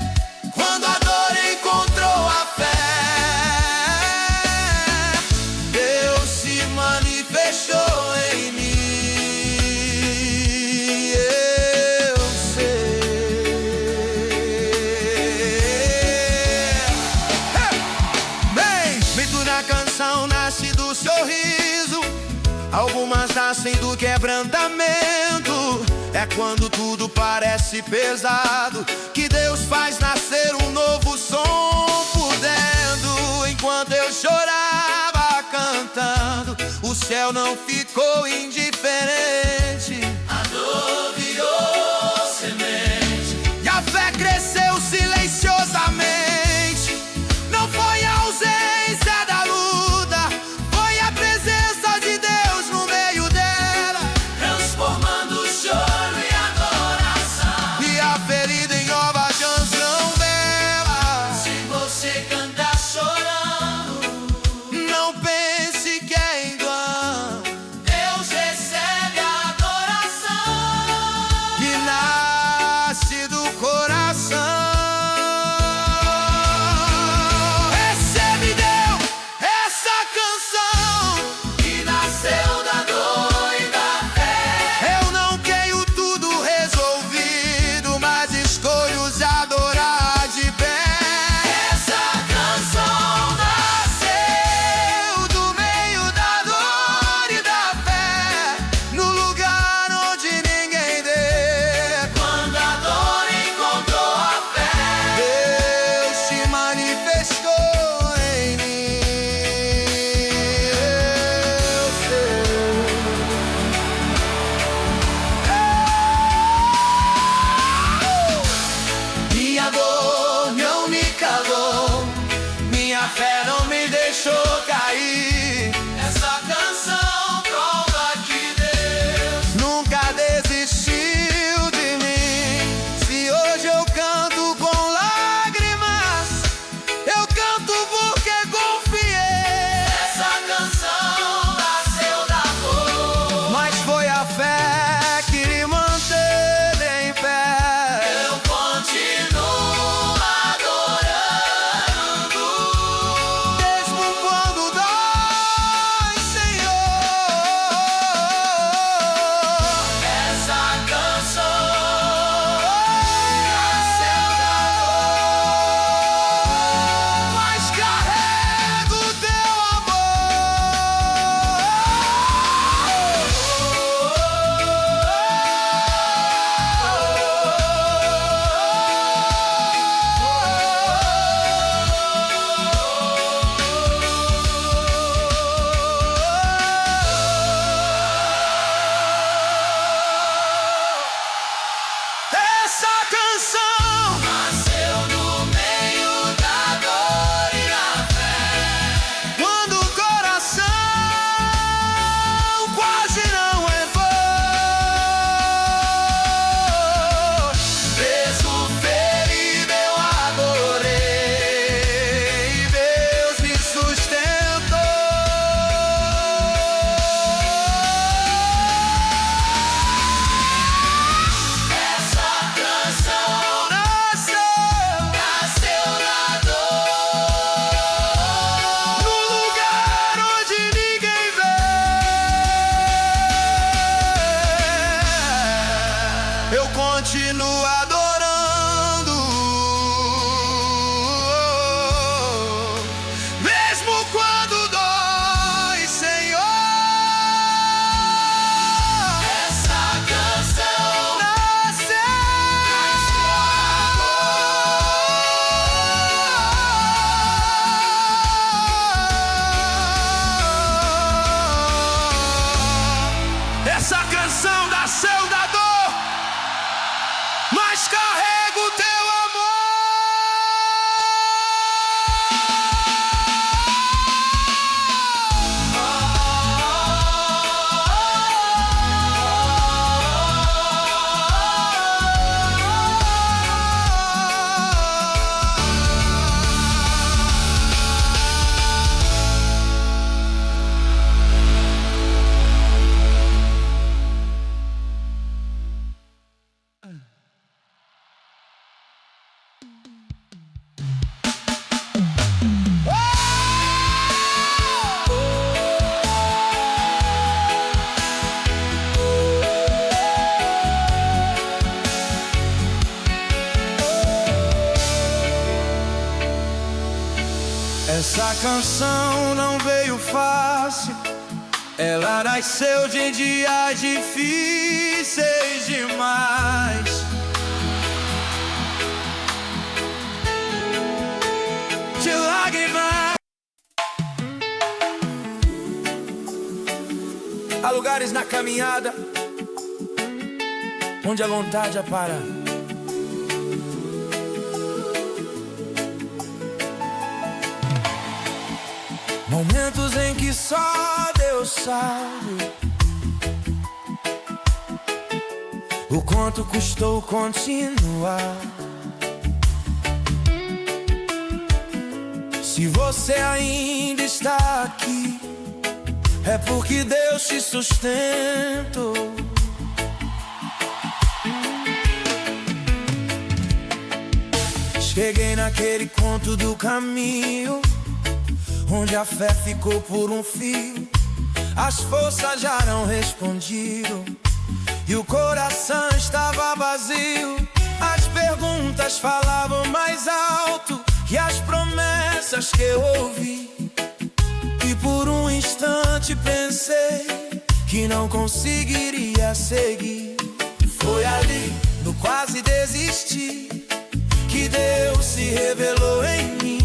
quando a dor encontrou a fé, Deus se manifestou em mim. Eu sei. Bem, na canção nasce do sorriso, algumas nascem do quebrantamento. É quando tudo parece pesado que Deus faz nascer um novo som por dentro. Enquanto eu chorava cantando, o céu não ficou indiferente. a dor virou semente, E a fé cresceu silenciosamente. Não foi a ausência da luta, foi a presença de Deus no meio dela. transformando o choro e adoração. E a ferida em nova canção bela. Se você cantar chorando, Não pense que é engano, Deus recebe a adoração. que nasce do coração. Recebe Deus essa canção. Que nasceu da dor e da fé, Eu não tenho tudo resolvido, mas escolho os adorar de pé. essa canção Nasceu do meio da dor e da fé, no lugar onde ninguém vê. quando a dor encontrou a fé, Deus se manifestou em mim. Eu sei. Minha dor não me calou, minha fé não me deixou cair. essa canção prova que Deus Nunca desistiu de mim. Se hoje eu canto com lágrimas, eu canto porque confiei. essa canção nasceu da dor. Mas foi a fé que me manteve em pé. Eu continuo adorando, Mesmo quando dói, Senhor. essa canção nasceu da dor. Mas carrego teu Essa canção Nasceu no meio da dor e da fé, quando o coração quase não entrou. Mesmo ferido eu adorei e Deus me sustentou. essa canção Nasceu nasceu da dor. no lugar onde ninguém vê. Eu continuo adorando. canção nasceu da dor, mas carrego o teu amor. Essa canção não veio fácil, ela nasceu de dias difíceis demais. De lágrimas. Há lugares na caminhada onde a vontade é parar. Momentos em que só Deus sabe o quanto custou continuar. Se você ainda está aqui, é porque Deus te sustentou. Cheguei naquele ponto do caminho onde a fé ficou por um fio, as forças já não respondiam e o coração estava vazio. As perguntas falavam mais alto que as promessas que eu ouvi, e por um instante pensei que não conseguiria seguir. Foi ali, no quase desistir, que Deus se revelou em mim.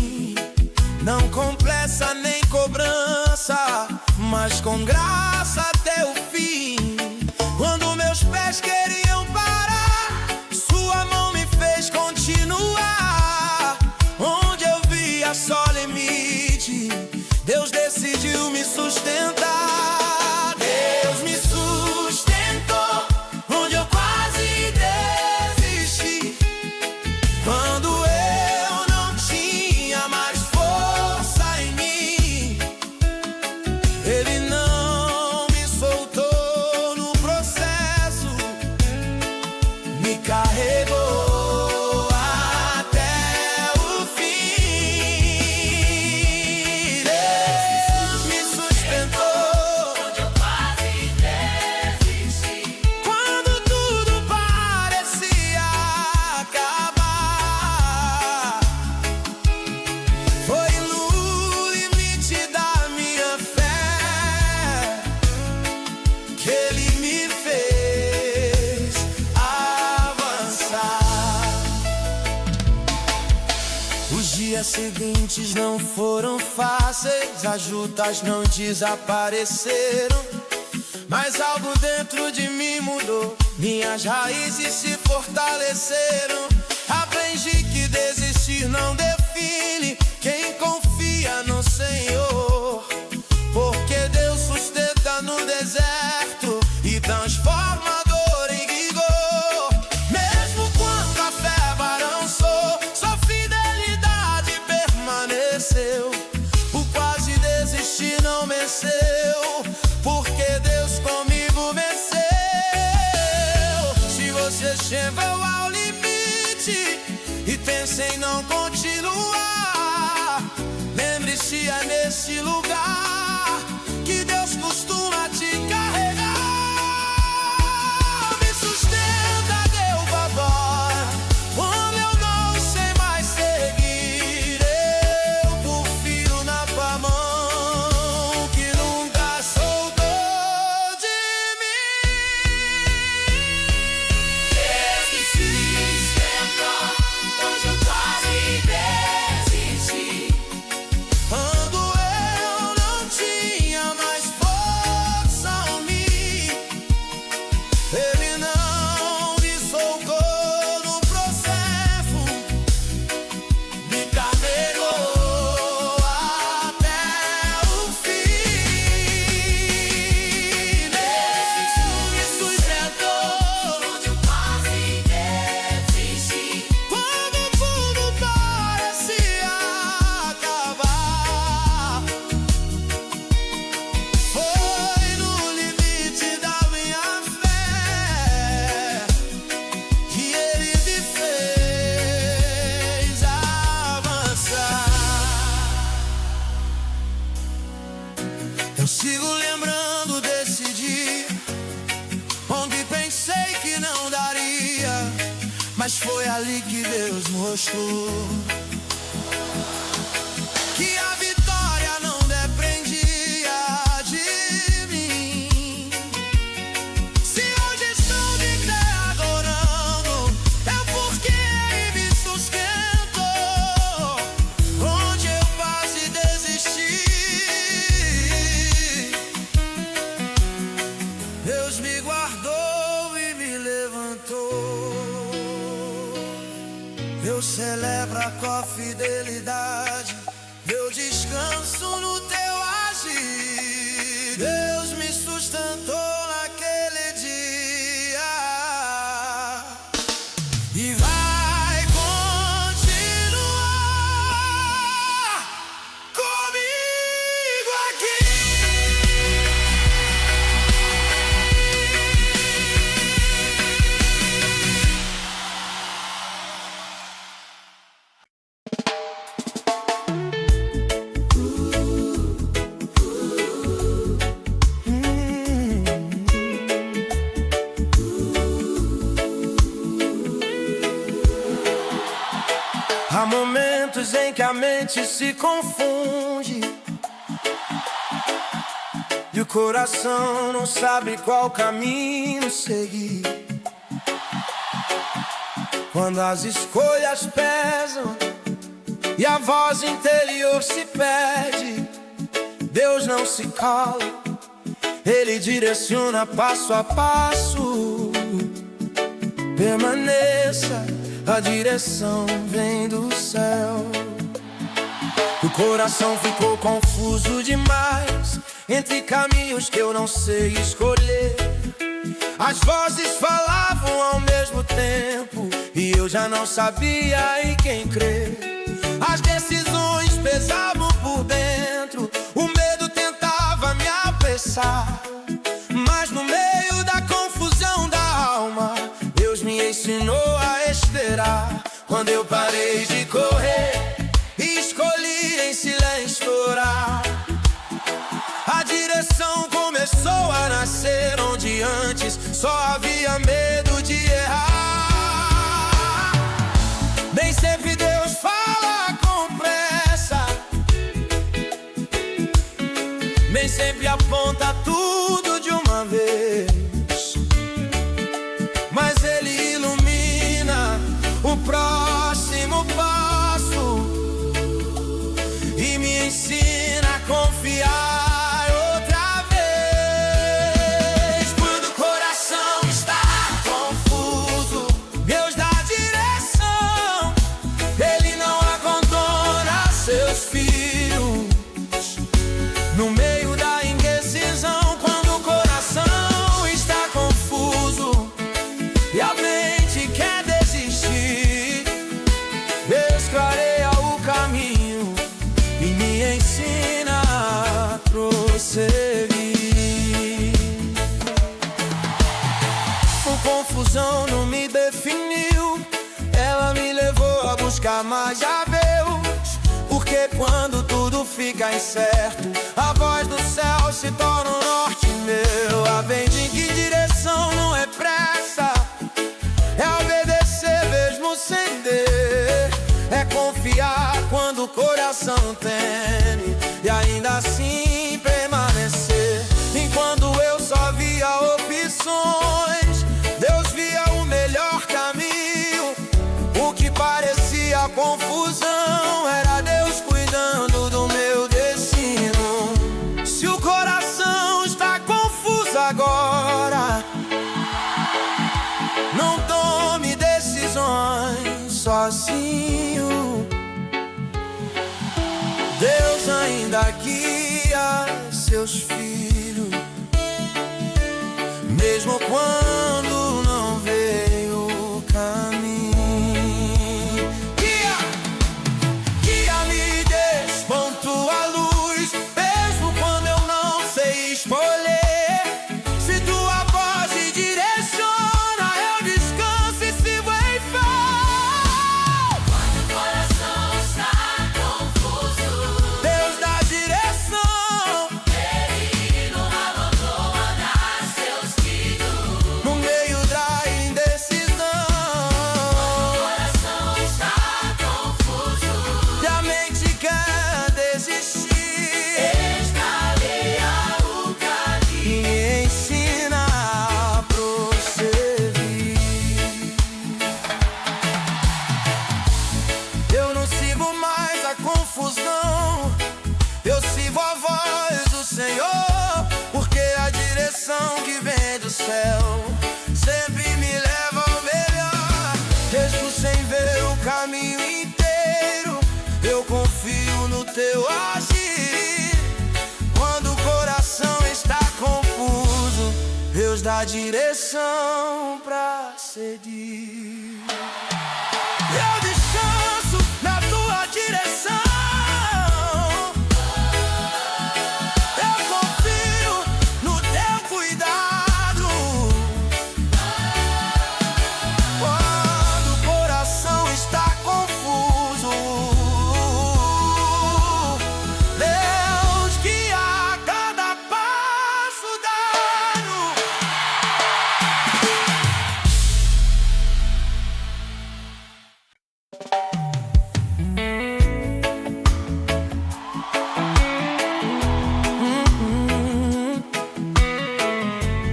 Não com pressa nem cobrança, mas com graça até o fim. Quando meus pés queriam parar, sua mão me fez continuar. Onde eu via só limite, Deus decidiu me sustentar. Deus me sustentou onde eu quase desisti. Quando eu não tinha mais força em mim, Ele não me soltou no processo, me carregou até o fim. Deus me sustentou onde eu quase desisti. Quando tudo parecia acabar, foi no limite da minha fé que Ele me fez avançar. Os dias seguintes não foram fáceis, as lutas não desapareceram, mas algo dentro de mim mudou, minhas raízes se fortaleceram. Aprendi que desistir não define quem confia no Senhor, porque Deus sustenta no deserto e transforma a dor em vigor. Mesmo quando a fé balançou, sua fidelidade permaneceu. O quase desistir não venceu, porque Deus comigo venceu. Se você chegou ao limite e pensa em não continuar, lembre-se, é nesse lugar que Deus costuma te carregar. Me sustenta, Deus, agora, quando eu não sei mais seguir. Eu confio na tua mão que nunca soltou de mim. Deus me sustentou onde eu quase desisti. Mas foi ali que Deus mostrou que a vitória não dependia de mim. Se hoje estou de pé adorando, é porque Ele me sustentou. Onde eu quase desisti, Deus me guardou e me levantou. Eu celebro a tua fidelidade, eu descanso no teu agir. Deus me sustentou naquele dia e vai continuar comigo aqui. Há momentos em que a mente se confunde e o coração não sabe qual caminho seguir. Quando as escolhas pesam e a voz interior se perde, Deus não se cala, Ele direciona passo a passo. Permaneça, a direção vem do céu. O coração ficou confuso demais entre caminhos que eu não sei escolher. As vozes falavam ao mesmo tempo e eu já não sabia em quem crer. As decisões pesavam por dentro, o medo tentava me apressar. Mas no meio da confusão da alma, Deus me ensinou a esperar. Quando eu parei de correr e escolhi em silêncio orar, a direção começou a nascer onde antes só havia medo de errar. Nem sempre Deus fala com pressa, nem sempre aponta tudo de uma vez, mas Ele ilumina o próximo passo e me ensina a confiar outra vez. Quando o coração está confuso, Deus dá direção. Ele não abandona seus filhos no meio da indecisão. Quando o coração está confuso e a mente quer desistir, Deus clareia o caminho e me ensina a prosseguir. A confusão não me definiu, ela me levou a buscar mais a Deus. Porque quando tudo fica incerto, a voz do céu se torna o norte meu. A vez em que direção não é pressa, é obedecer mesmo sem ver, é confiar quando o coração teme e ainda assim permanecer. Enquanto eu só via opções, Deus via o melhor caminho. O que parecia confusão era Deus cuidando do meu destino. Se o coração está confuso agora, não tome decisões sozinho. Deus ainda guia seus filhos, mesmo quando não veio o caminho. Guia-me, desponto a luz, mesmo quando eu não sei escolher. Se tua voz me direciona, eu descanso e sigo em fé. Quando o coração está confuso, Deus dá direção. Ele não abandona seus filhos dá direção pra seguir. Eu descanso na tua direção. Eu confio no teu cuidado. Quando o coração está confuso, Deus guia cada passo dado.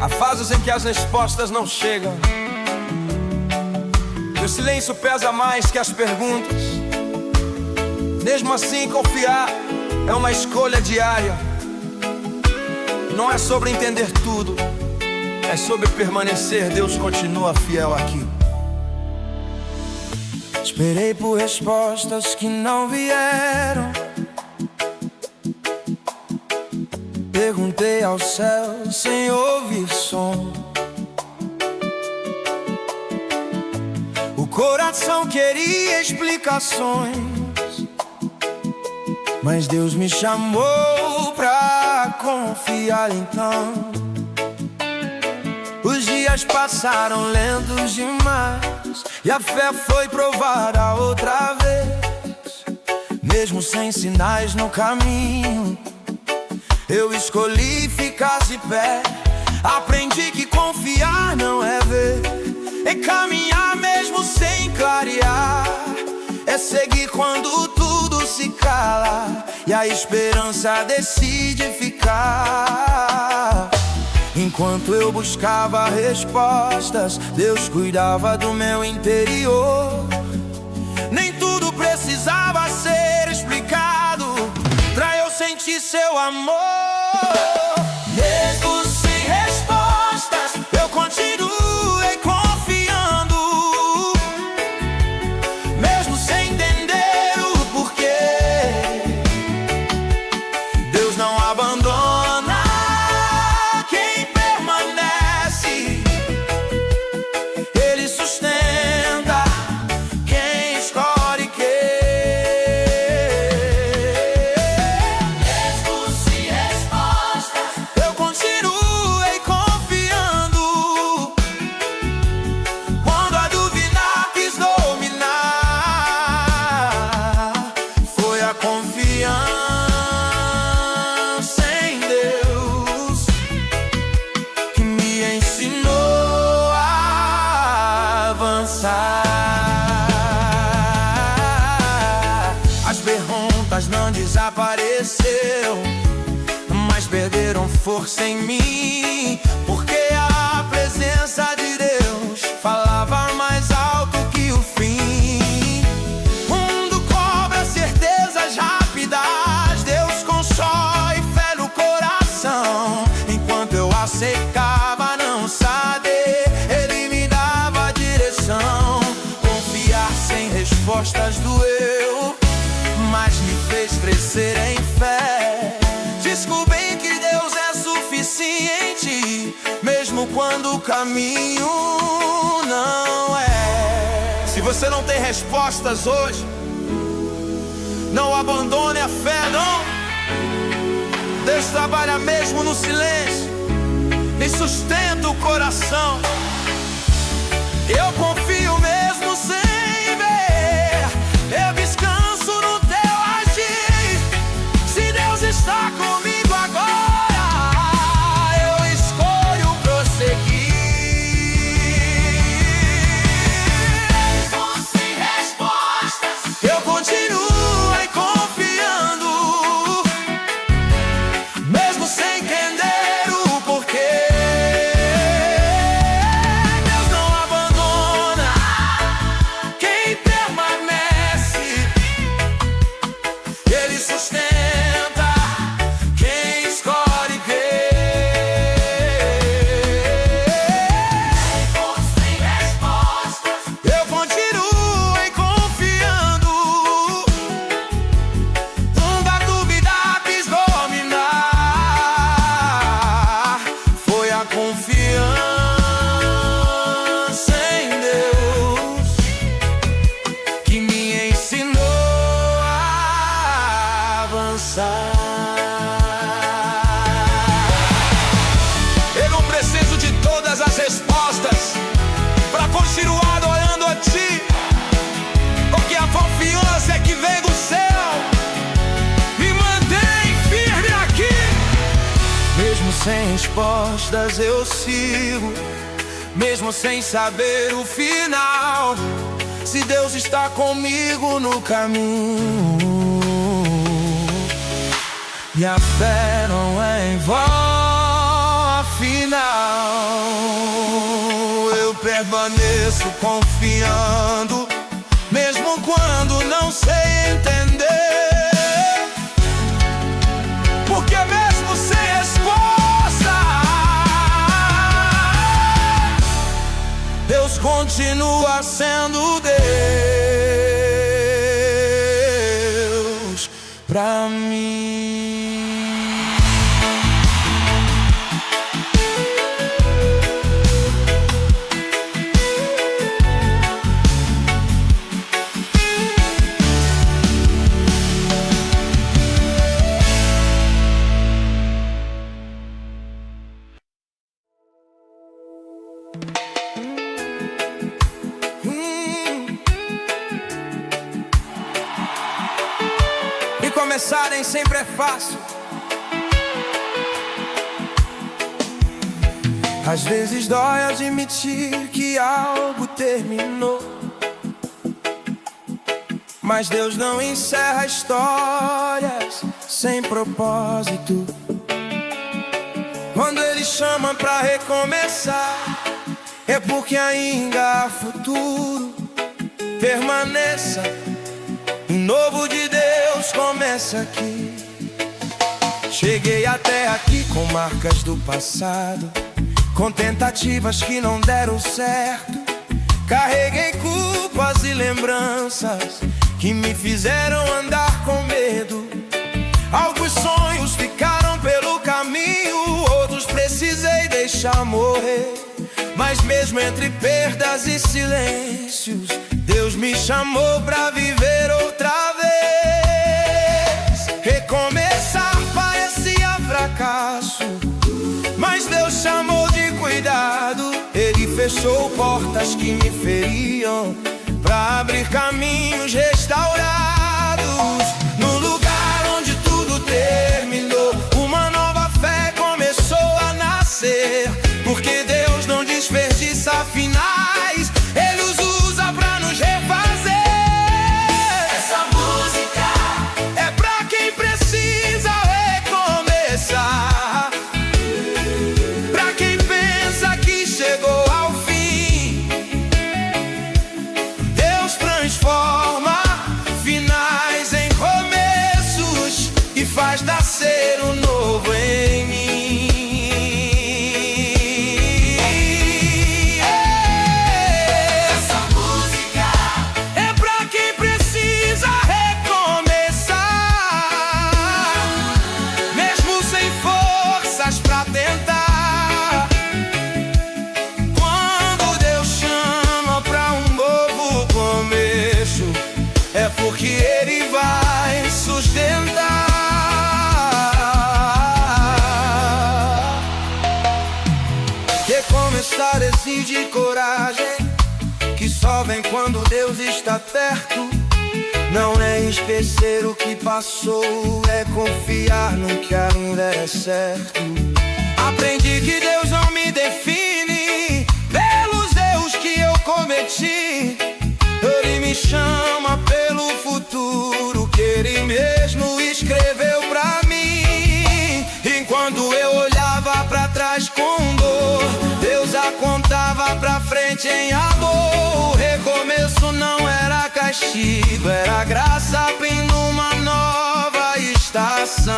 Há fases em que as respostas não chegam, que o silêncio pesa mais que as perguntas. Mesmo assim, confiar é uma escolha diária. Não é sobre entender tudo, é sobre permanecer. Deus continua fiel aqui. Esperei por respostas que não vieram. Perguntei ao céu sem ouvir som. O coração queria explicações, mas Deus me chamou pra confiar então. Os dias passaram lentos demais e a fé foi provada outra vez. Mesmo sem sinais no caminho, eu escolhi ficar de pé. Aprendi que confiar não é ver, é caminhar mesmo sem clarear, é seguir quando tudo se cala e a esperança decide ficar. Enquanto eu buscava respostas, Deus cuidava do meu interior. Nem tudo precisava ser explicado pra eu sentir seu amor. Mesmo sem respostas, eu continuei confiando. Mesmo sem entender o porquê, Deus não abandona quem permanece. Ele sustenta quem escolhe As perguntas não desapareceram, mas perderam força em mim, porque a presença de Deus falava mais alto que o fim. O mundo cobra certezas rápidas, Deus constrói fé no coração. Enquanto eu a secava, não saber, Ele me dava direção. Confiar sem respostas doeu, mas me fez crescer em fé. Descobri que Deus é suficiente, mesmo quando o caminho não é. Se você não tem respostas hoje, não abandone a fé, não. Deus trabalha mesmo no silêncio e sustenta o coração. Eu confio mesmo sem ver, eu descanso no teu agir. Se Deus está comigo agora, eu escolho prosseguir. Mesmo sem respostas, eu continuo aí confiando. Mesmo sem entender o porquê, Deus não abandona quem permanece. Ele sustenta quem escolhe crer. Mesmo sem respostas, eu continuo aí confiando. Nunca dúvida quis dominar, foi a confiança respostas eu sigo, mesmo sem saber o final. Se Deus está comigo no caminho, minha fé não é em vão, afinal eu permaneço confiando, mesmo quando não sei entender. Porque mesmo sem resposta, Deus continua sendo Deus pra mim. Começarem sempre é fácil. Às vezes dói admitir que algo terminou, mas Deus não encerra histórias sem propósito. Quando Ele chama pra recomeçar, é porque ainda há futuro. Permaneça, o novo de Deus começa aqui. Cheguei até aqui com marcas do passado, com tentativas que não deram certo. Carreguei culpas e lembranças que me fizeram andar com medo. Alguns sonhos ficaram pelo caminho, outros precisei deixar morrer. Mas mesmo entre perdas e silêncios, Deus me chamou pra viver outra vez. Recomeçar parecia fracasso, mas Deus chamou de cuidado. Ele fechou portas que me feriam pra abrir caminhos restaurados. No lugar onde tudo terminou, uma nova fé começou a nascer. Porque Deus não desperdiça finais, Ele os usa pra nos refazer. Essa música é pra quem precisa recomeçar, pra quem pensa que chegou ao fim. Deus transforma finais em começos e faz nascer o novo em mim. É porque Ele vai sustentar. Recomeçar exige coragem, que só vem quando Deus está perto. Não é esquecer o que passou, é confiar no que ainda é certo. Aprendi que Deus não me define pelos erros que eu cometi. Ele me chama pelo futuro que Ele mesmo escreveu pra mim. Enquanto eu olhava pra trás com dor, Deus apontava pra frente em amor. O recomeço não era castigo, era graça abrindo uma nova estação.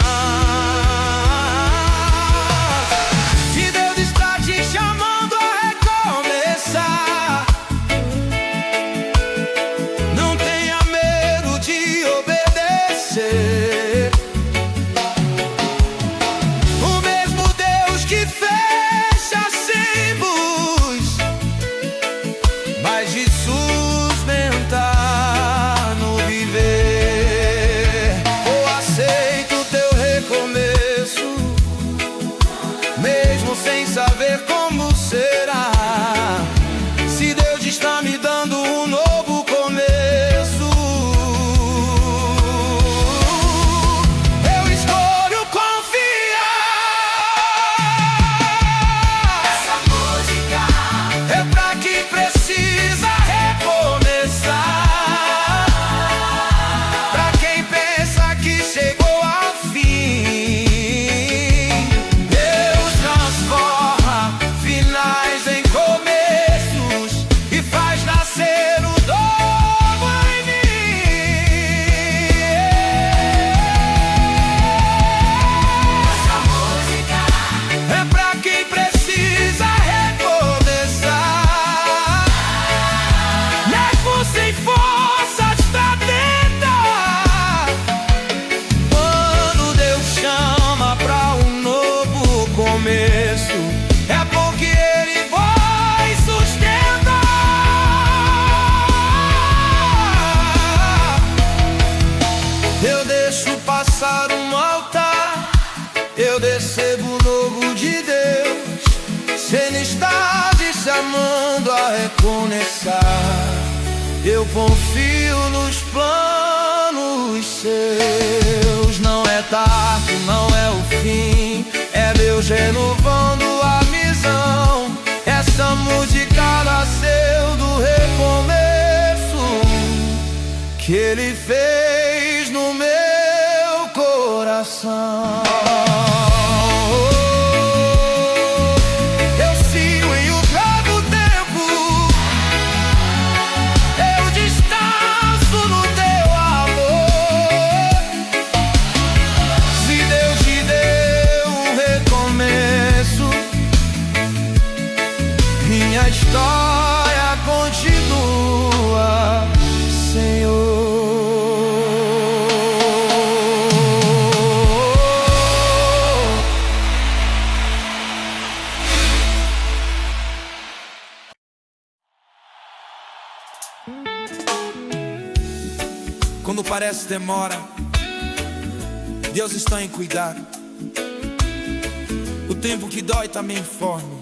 Se Deus está te chamando a recomeçar, o mesmo Deus que fecha símbolos, mas de sustentar no viver. Ou aceito o teu recomeço, mesmo sem saber como será. Se Deus está me dando um novo começo, recomeçar. Eu confio nos planos seus. Não é tarde, não é o fim, é Deus renovando a missão. Essa música nasceu do recomeço que Ele fez no meu coração. Minha história continua, Senhor. Quando parece demora, Deus está em cuidado. O tempo que dói também informe.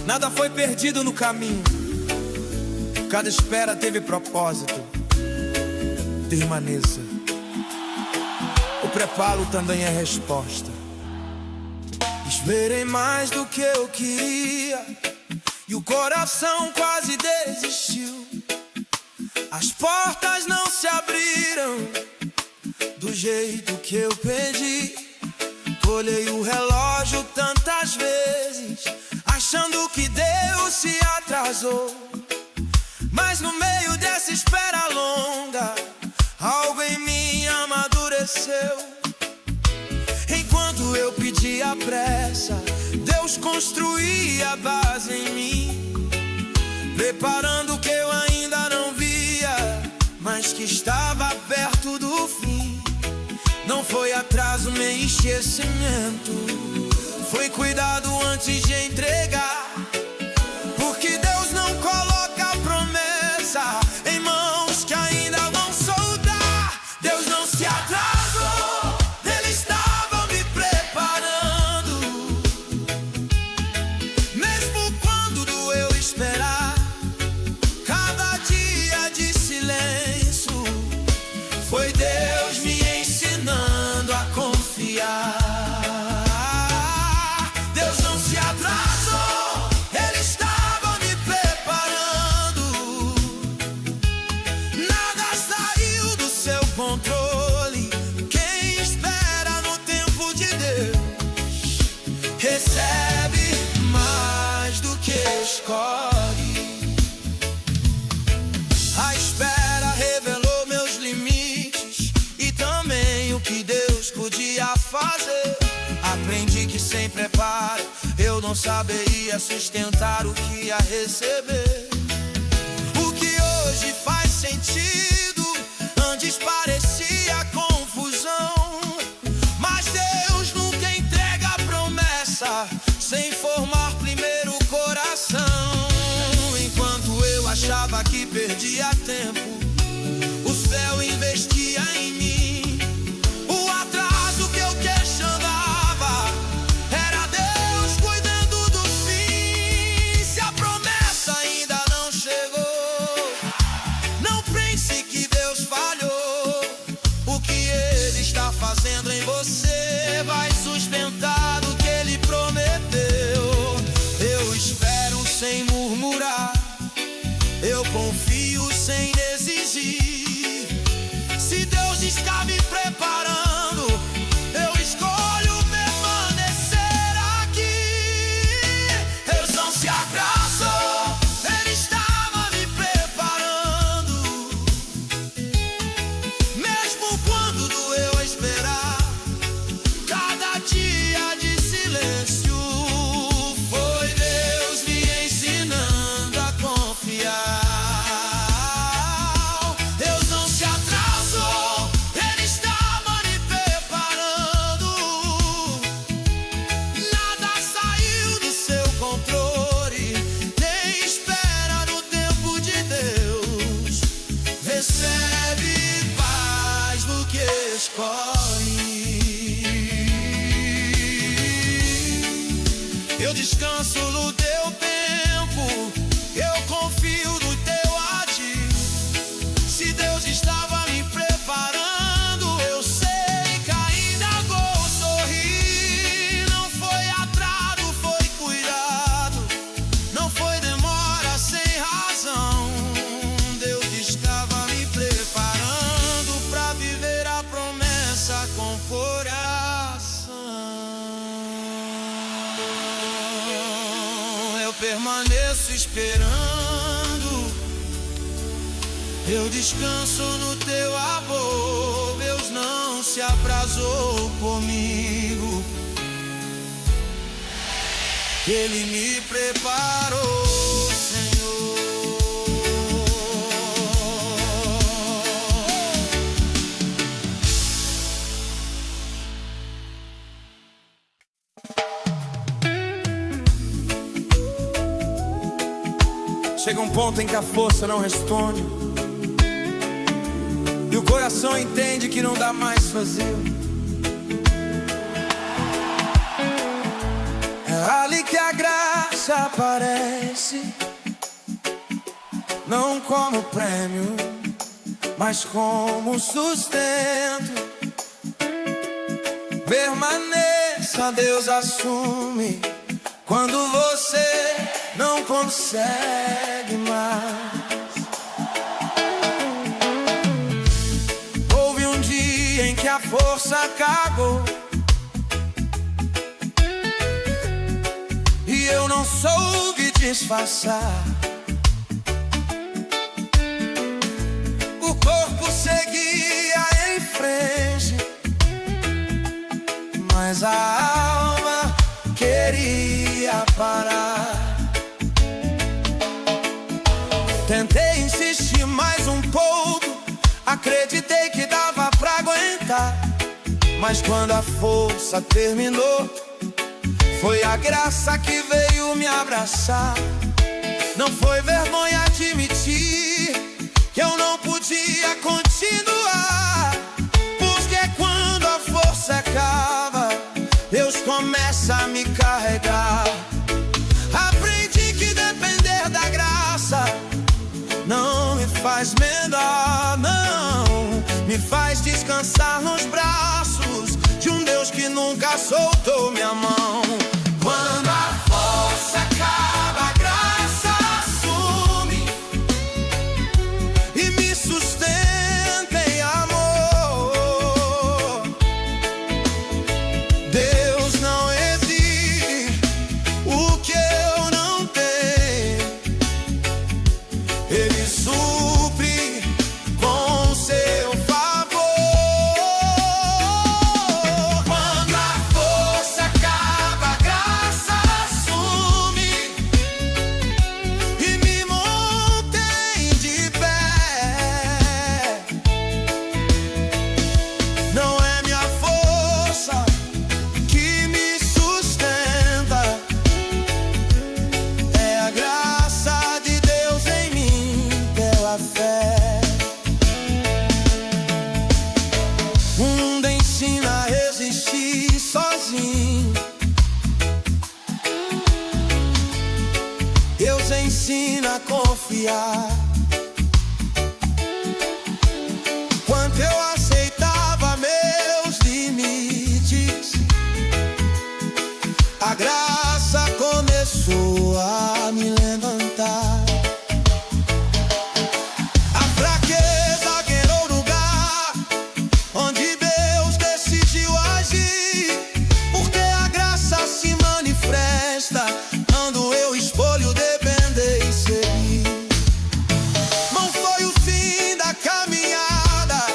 Nada foi perdido no caminho, cada espera teve propósito. Permaneça, o preparo também é resposta. Esperei mais do que eu queria e o coração quase desistiu. As portas não se abriram do jeito que eu pedi. Olhei o relógio tantas vezes, achando que Deus se atrasou. Mas no meio dessa espera longa, algo em mim amadureceu. Enquanto eu pedia pressa, Deus construía a base em mim, preparando o que eu ainda não via, mas que estava perto do fim. Não foi atraso nem esquecimento, foi cuidado antes de entregar. Porque Deus não coloca a promessa em mãos que ainda vão soldar. Deus não se atrasou, Ele estava me preparando. Mesmo quando doeu esperar, cada dia de silêncio, foi Deus me ensinando a confiar. Deus não se atrasou, Ele estava me preparando. Nada saiu do seu controle. Quem espera no tempo de Deus recebe mais do que escolhe. A espera revelou meus limites e também o que Deus podia fazer. Aprendi que sem preparo eu não saberia sustentar o que ia receber. O que hoje faz sentido antes parecia confusão, mas Deus nunca entrega a promessa sem formar primeiro o coração. Enquanto eu achava que perdia tempo, o céu investia em mim. O atraso que eu questionava era Deus cuidando do fim. Se a promessa ainda não chegou, não pense que Deus falhou. O que Ele está fazendo em você vai sustentar o que Ele prometeu. Eu espero sem murmurar, eu confio sem exigir. Se Deus está me preparando, eu escolho permanecer aqui. Deus não se atrasou, Ele estava me preparando. Mesmo quando doeu esperar, Eu descanso no teu tempo, eu confio no teu agir. Se Deus estava me preparando, eu sei que ainda vou sorrir. Não foi atraso, foi cuidado, não foi demora sem razão. Deus estava me preparando pra viver a promessa com coração. Eu permaneço esperando, eu descanso no teu amor. Deus não se atrasou comigo, Ele me preparou, Senhor. Chega um ponto em que a força não responde e o coração entende que não dá mais fazer. É ali que a graça aparece, não como prêmio, mas como sustento. Permaneça, Deus assume quando você não consegue mais. Houve um dia em que a força acabou e eu não soube disfarçar. O corpo seguia em frente, mas a alma queria parar. Tentei insistir mais um pouco, acreditei que dava pra aguentar, mas quando a força terminou, foi a graça que veio me abraçar. Não foi vergonha admitir que eu não podia continuar, porque quando a força acaba, Deus começa a me carregar. Aprendi que depender da graça não me faz menor, não. Me faz descansar nos braços de um Deus que nunca soltou minha mão. Quando a força acaba, a graça assume e me sustenta em amor. Deus não exige o que eu não tenho, Ele supre com seu favor. Quando a força acaba, a graça assume e me mantém de pé. Não é minha força que me sustenta, é a graça de Deus em mim pela fé. O mundo ensina a resistir sozinho, Deus ensina a confiar. Quando eu aceitava meus limites, a graça começou a me levantar. A fraqueza ganhou lugar onde Deus decidiu agir, porque a graça se manifesta quando eu escolho depender e seguir. Não foi o fim da caminhada,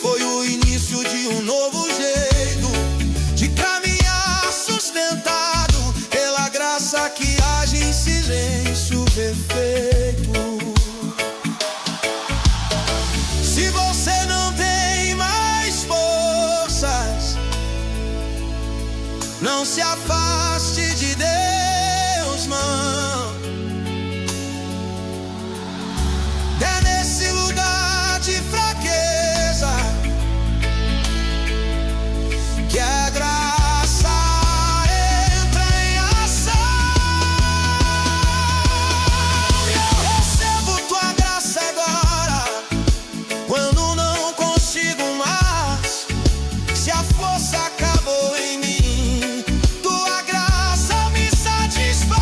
foi o início de um novo jeito de caminhar, sustentado pela graça que age em silêncio perfeito. Se você não tem mais forças, não se afaste de Deus, não. É nesse lugar de fraqueza que a graça entra em ação. força acabou em mim, tua graça me satisfaz.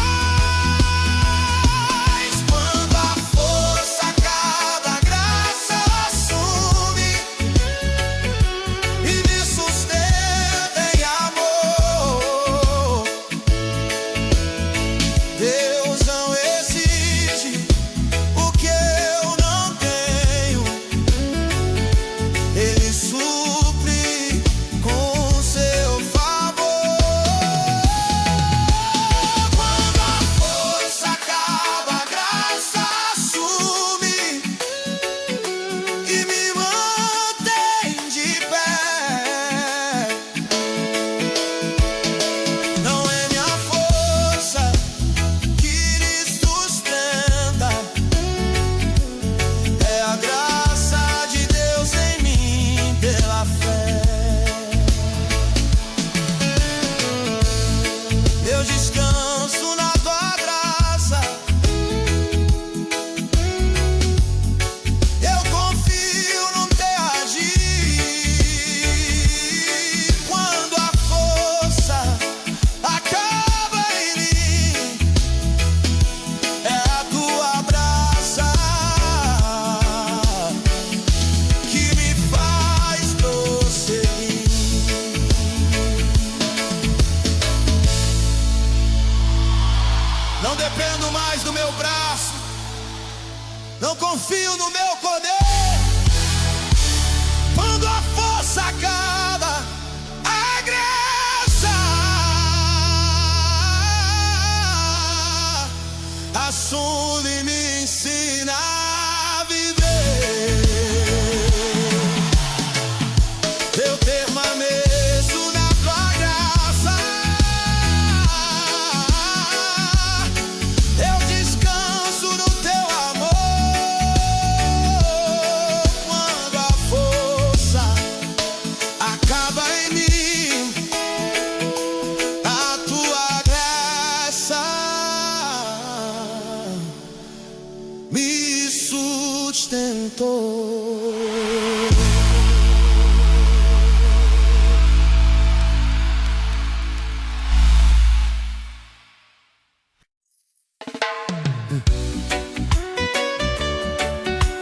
Quando a força acaba, a graça assume e me sustenta em amor. Deus não exige o que eu não tenho, Ele supre com seu favor. Quando a força acaba, a graça assume e me mantém de pé. Não é minha força que lhe sustenta, é a graça de Deus em mim pela fé. Eu descanso na tua graça, eu confio no teu agir. Quando a força acaba em mim, é a tua graça que me faz prosseguir. Não dependo mais do meu braço, não confio no meu poder. Quando a força acaba, a graça assume e me ensina a viver. Eu permaneço na tua graça, eu descanso no teu amor. Quando a força acaba em mim, a tua graça me sustentou.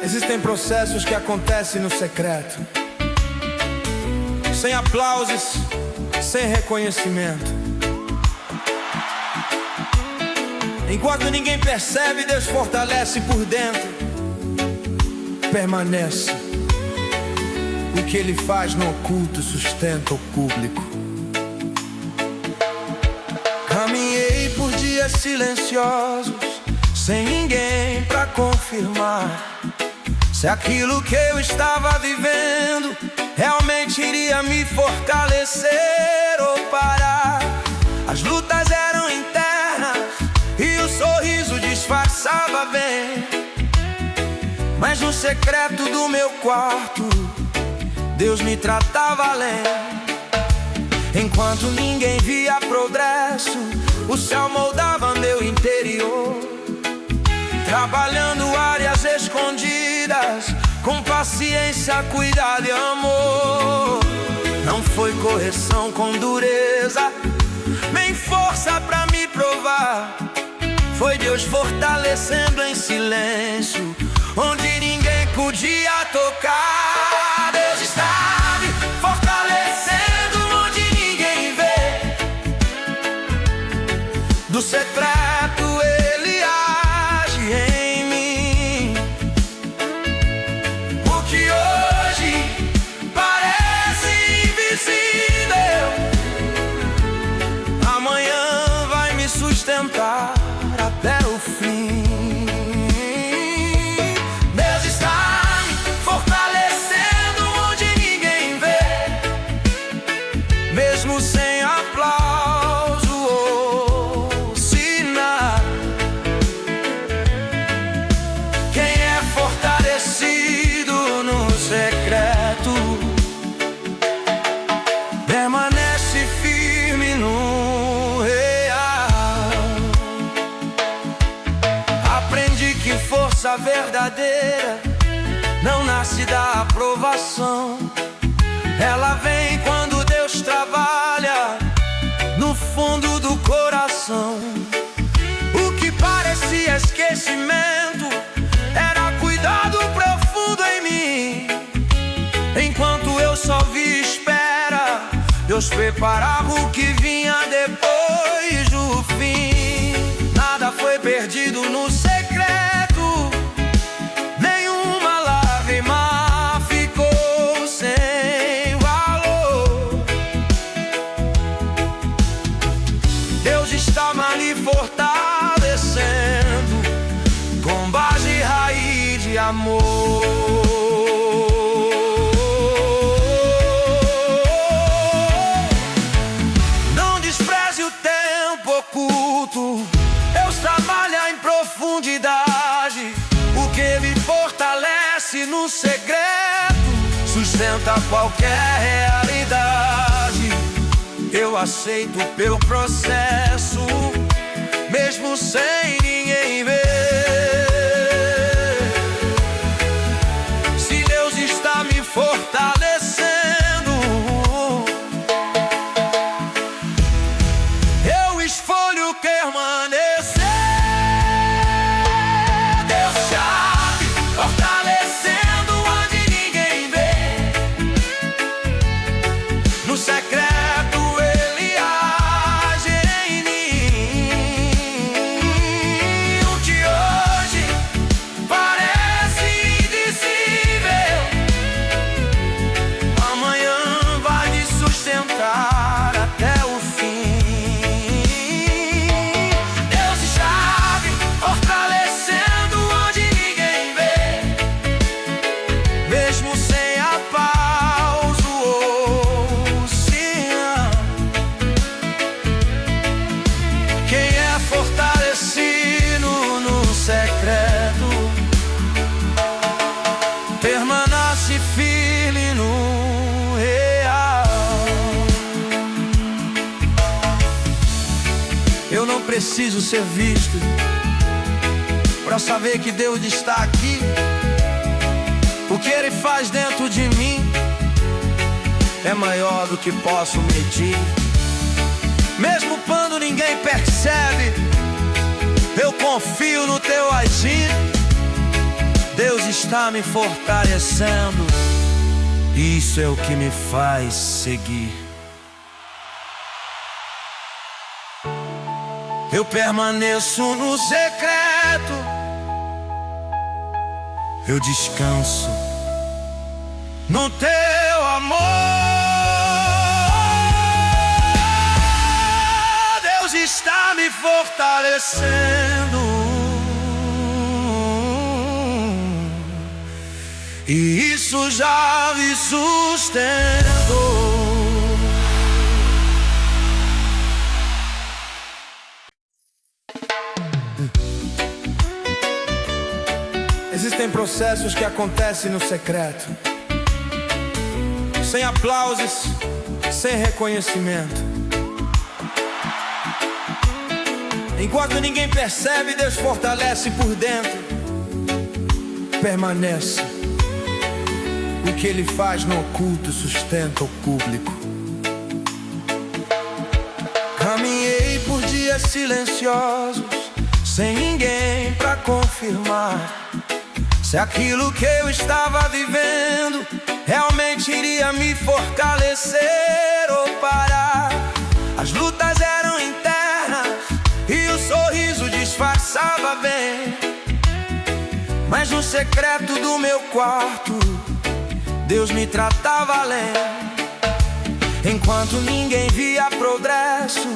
Existem processos que acontecem no secreto, sem aplausos, sem reconhecimento. Enquanto ninguém percebe, Deus fortalece por dentro. Permanece. O que Ele faz no oculto sustenta o público. Caminhei por dias silenciosos, sem ninguém pra confirmar se aquilo que eu estava vivendo realmente iria me fortalecer ou parar. As lutas eram internas e o sorriso disfarçava bem, mas no secreto do meu quarto Deus me tratava além. Enquanto ninguém via progresso, o céu moldava meu interior, trabalhando áreas escondidas, com paciência, cuidado e amor. Não foi correção com dureza, nem força pra me provar. Foi Deus fortalecendo em silêncio, onde ninguém podia tocar. Deus está me fortalecendo onde ninguém vê. Do secreto Ele age em mim. O que hoje parece invisível, amanhã vai me sustentar até o fim. Deus está me fortalecendo onde ninguém vê, mesmo sem aplauso ou sinal. Quem é fortalecido no secreto permanece firme no real. Aprendi que força verdadeira não nasce da aprovação, ela vem quando Deus trabalha Deus preparava o que vinha depois do fim. Nada foi perdido no secreto, nenhuma lágrima ficou sem valor. Deus estava me fortalecendo com base e raiz de amor. Deus trabalha em profundidade. O que me fortalece no segredo sustenta qualquer realidade. Eu aceito pelo processo, mesmo sem ninguém ver. Se Deus está me fortalecendo, escolho permanecer. Deus sabe, fortalecendo onde ninguém vê. No secreto Ele age em mim. O que hoje parece indizível, amanhã vai me sustentar até o fim. Permanece firme no real. Eu não preciso ser visto para saber que Deus está aqui. O que Ele faz dentro de mim é maior do que posso medir. Mesmo quando ninguém percebe, eu confio no Teu agir. Deus está me fortalecendo, e isso é o que me faz seguir. Eu permaneço no secreto, eu descanso no Teu amor. Deus está me fortalecendo, e isso já me sustentou. Existem processos que acontecem no secreto, sem aplausos, sem reconhecimento. Enquanto ninguém percebe, Deus fortalece por dentro. Permanece. O que Ele faz no oculto sustenta o público. Caminhei por dias silenciosos, sem ninguém pra confirmar se aquilo que eu estava vivendo realmente iria me fortalecer ou parar. As lutas eram internas e o sorriso disfarçava bem, mas no secreto do meu quarto Deus me tratava além. Enquanto ninguém via progresso,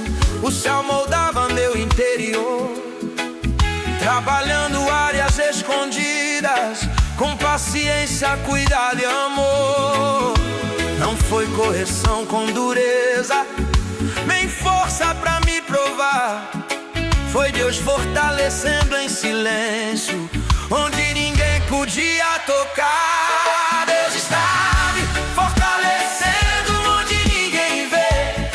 o céu moldava meu interior, trabalhando áreas escondidas, com paciência, cuidado e amor. Não foi correção com dureza, nem força pra me provar. Foi Deus fortalecendo em silêncio, onde ninguém podia tocar. Deus está me fortalecendo onde ninguém vê.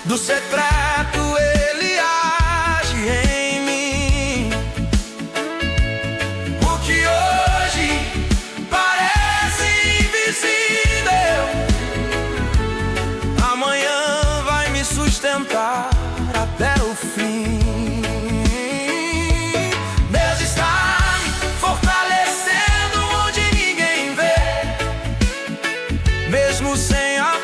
Do secreto Ele age em mim. O que hoje parece invisível, amanhã vai me sustentar até o fim. Deus está me fortalecendo onde ninguém vê, mesmo sem a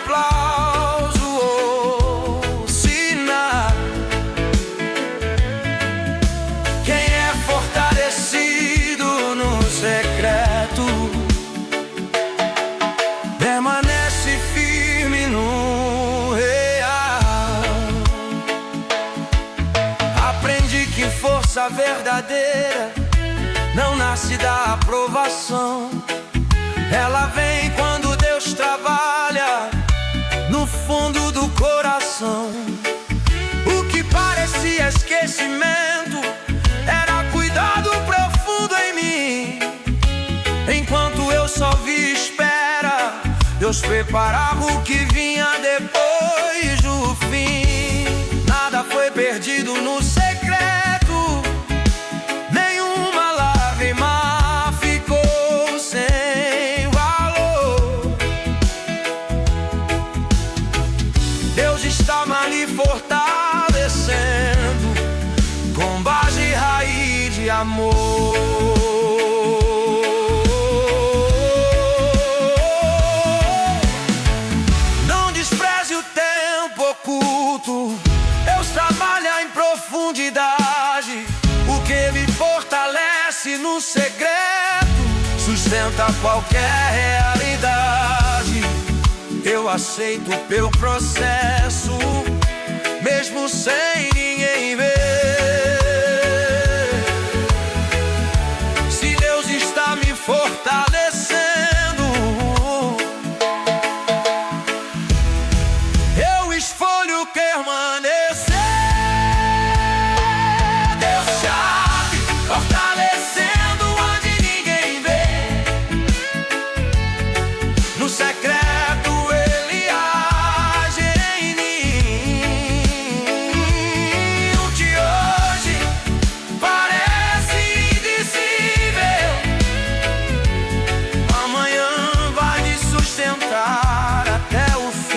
pessoa verdadeira não nasce da aprovação. Ela vem quando Deus trabalha no fundo do coração. O que parecia esquecimento era cuidado profundo em mim. Enquanto eu só vi espera, Deus preparava o que vinha depois do fim. Nada foi perdido no secreto, nenhuma lágrima ficou sem valor. Deus está me fortalecendo com base e raiz de amor. Deus trabalha em profundidade. O que me fortalece no segredo sustenta qualquer realidade. Eu aceito pelo processo, mesmo sem ninguém ver. Se Deus está me fortalecendo, escolho permanecer. Deus chave, fortalecendo onde ninguém vê. No secreto Ele age em mim. O que hoje parece indizível, amanhã vai me sustentar até o fim.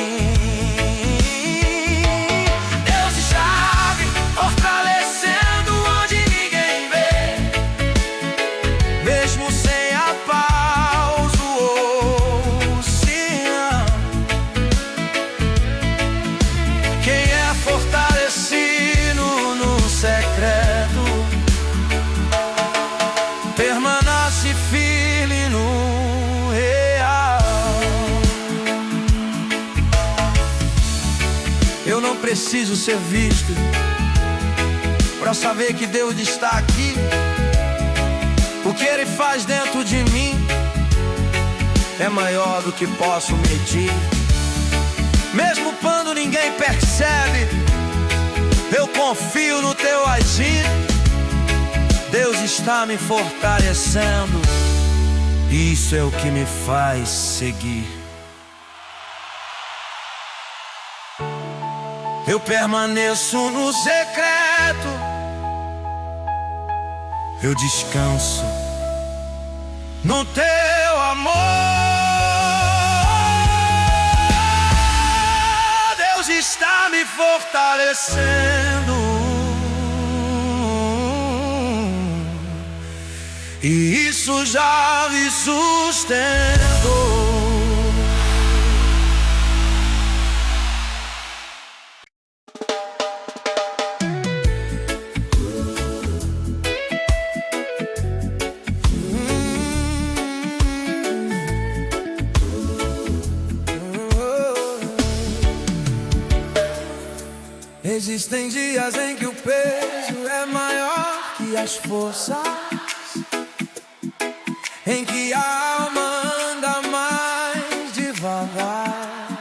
Permanece firme no real. Eu não preciso ser visto para saber que Deus está aqui. O que Ele faz dentro de mim é maior do que posso medir. Mesmo quando ninguém percebe, eu confio no Teu agir. Deus está me fortalecendo, e isso é o que me faz seguir. Eu permaneço no secreto, eu descanso no Teu amor. Deus está me fortalecendo, e isso já me sustentou. Existem dias em que o peso é maior que as forças, em que a alma anda mais devagar.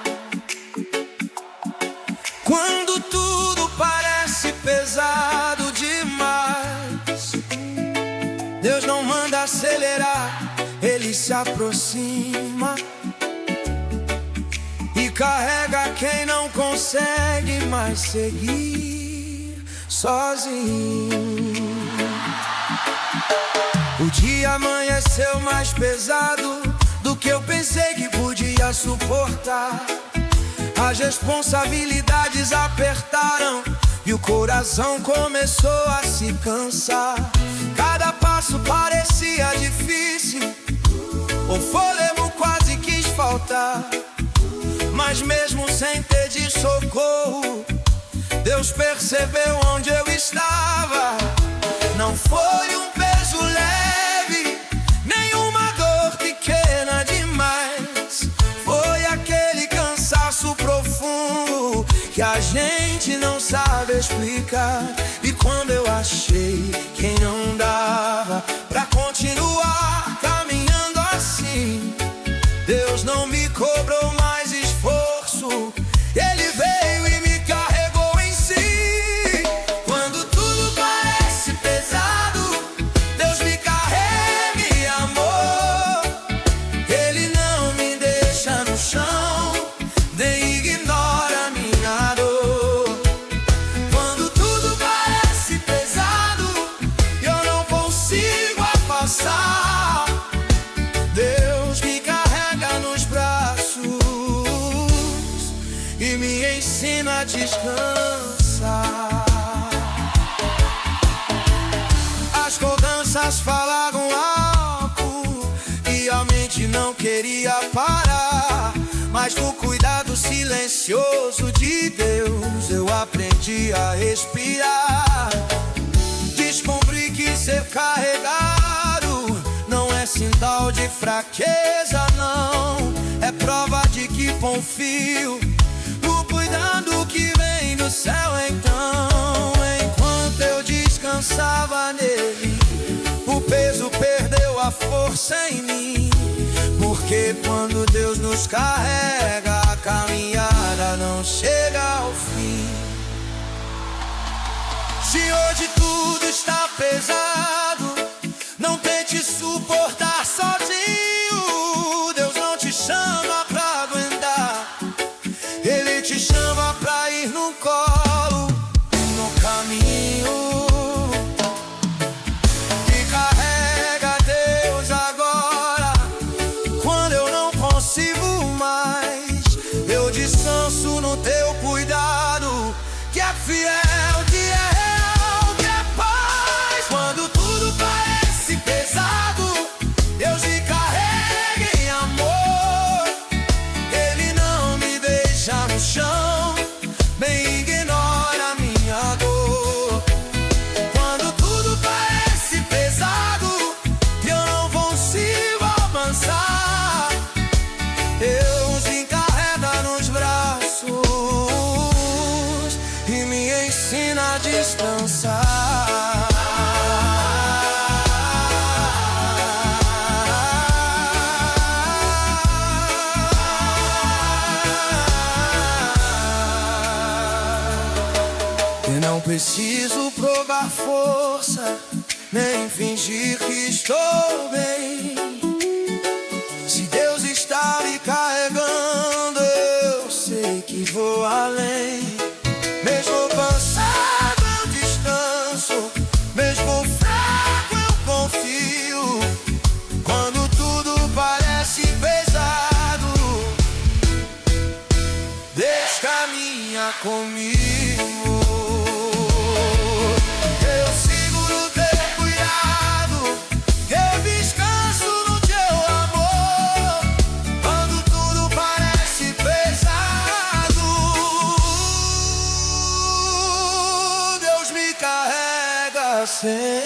Quando tudo parece pesado demais, Deus não manda acelerar, Ele se aproxima e carrega quem não consegue mais seguir sozinho. O dia amanheceu mais pesado do que eu pensei que podia suportar. As responsabilidades apertaram e o coração começou a se cansar. Cada passo parecia difícil, o fôlego quase quis faltar. Mas mesmo sem pedir socorro, Deus percebeu onde eu estava. Não foi um peso leve, nenhuma dor pequena demais. Foi aquele cansaço profundo que a gente não sabe explicar. E quando eu achei que não dava pra continuar caminhando assim, Deus não me cobrou mais esforço, Ele veio e me carregou em si. Quando tudo parece pesado, Deus me carrega e amor. Ele não me deixa no chão, nem ignora minha dor. Quando tudo parece pesado e eu não consigo afastar, Deus me carrega nos braços e me ensina a descansar. As cobranças falavam alto e a mente não queria parar, mas no cuidado silencioso de Deus eu aprendi a respirar. Descobri que ser carregado não é sinal de fraqueza, não. É prova de que confio no cuidado que vem do céu. Então, enquanto eu descansava nele, o peso perdeu a força em mim. Porque quando Deus nos carrega, a caminhada não chega ao fim. Se hoje tudo está pesado, não tente suportar sozinho. Deus não te chama pra aguentar, Ele te chama pra ir no colo, no caminho. Me carrega, Deus, agora, quando eu não consigo mais. Eu descanso no teu cuidado, que é fiel, que é real, que é paz. Quando tudo parece pesado, Deus me carrega em amor. Ele não me deixa no chão, nem ignora minha dor. Quando tudo parece pesado e eu não consigo avançar, Deus me carrega nos braços e me ensina a descansar. Eu não preciso provar força, nem fingir que estou bem. Se Deus está me carregando, eu sei que vou além. Mesmo cansado eu descanso, mesmo fraco eu confio. Quando tudo parece pesado, Deus caminha comigo. Eu sigo no teu cuidado, eu descanso no teu amor. Quando tudo parece pesado, Deus me carrega sempre.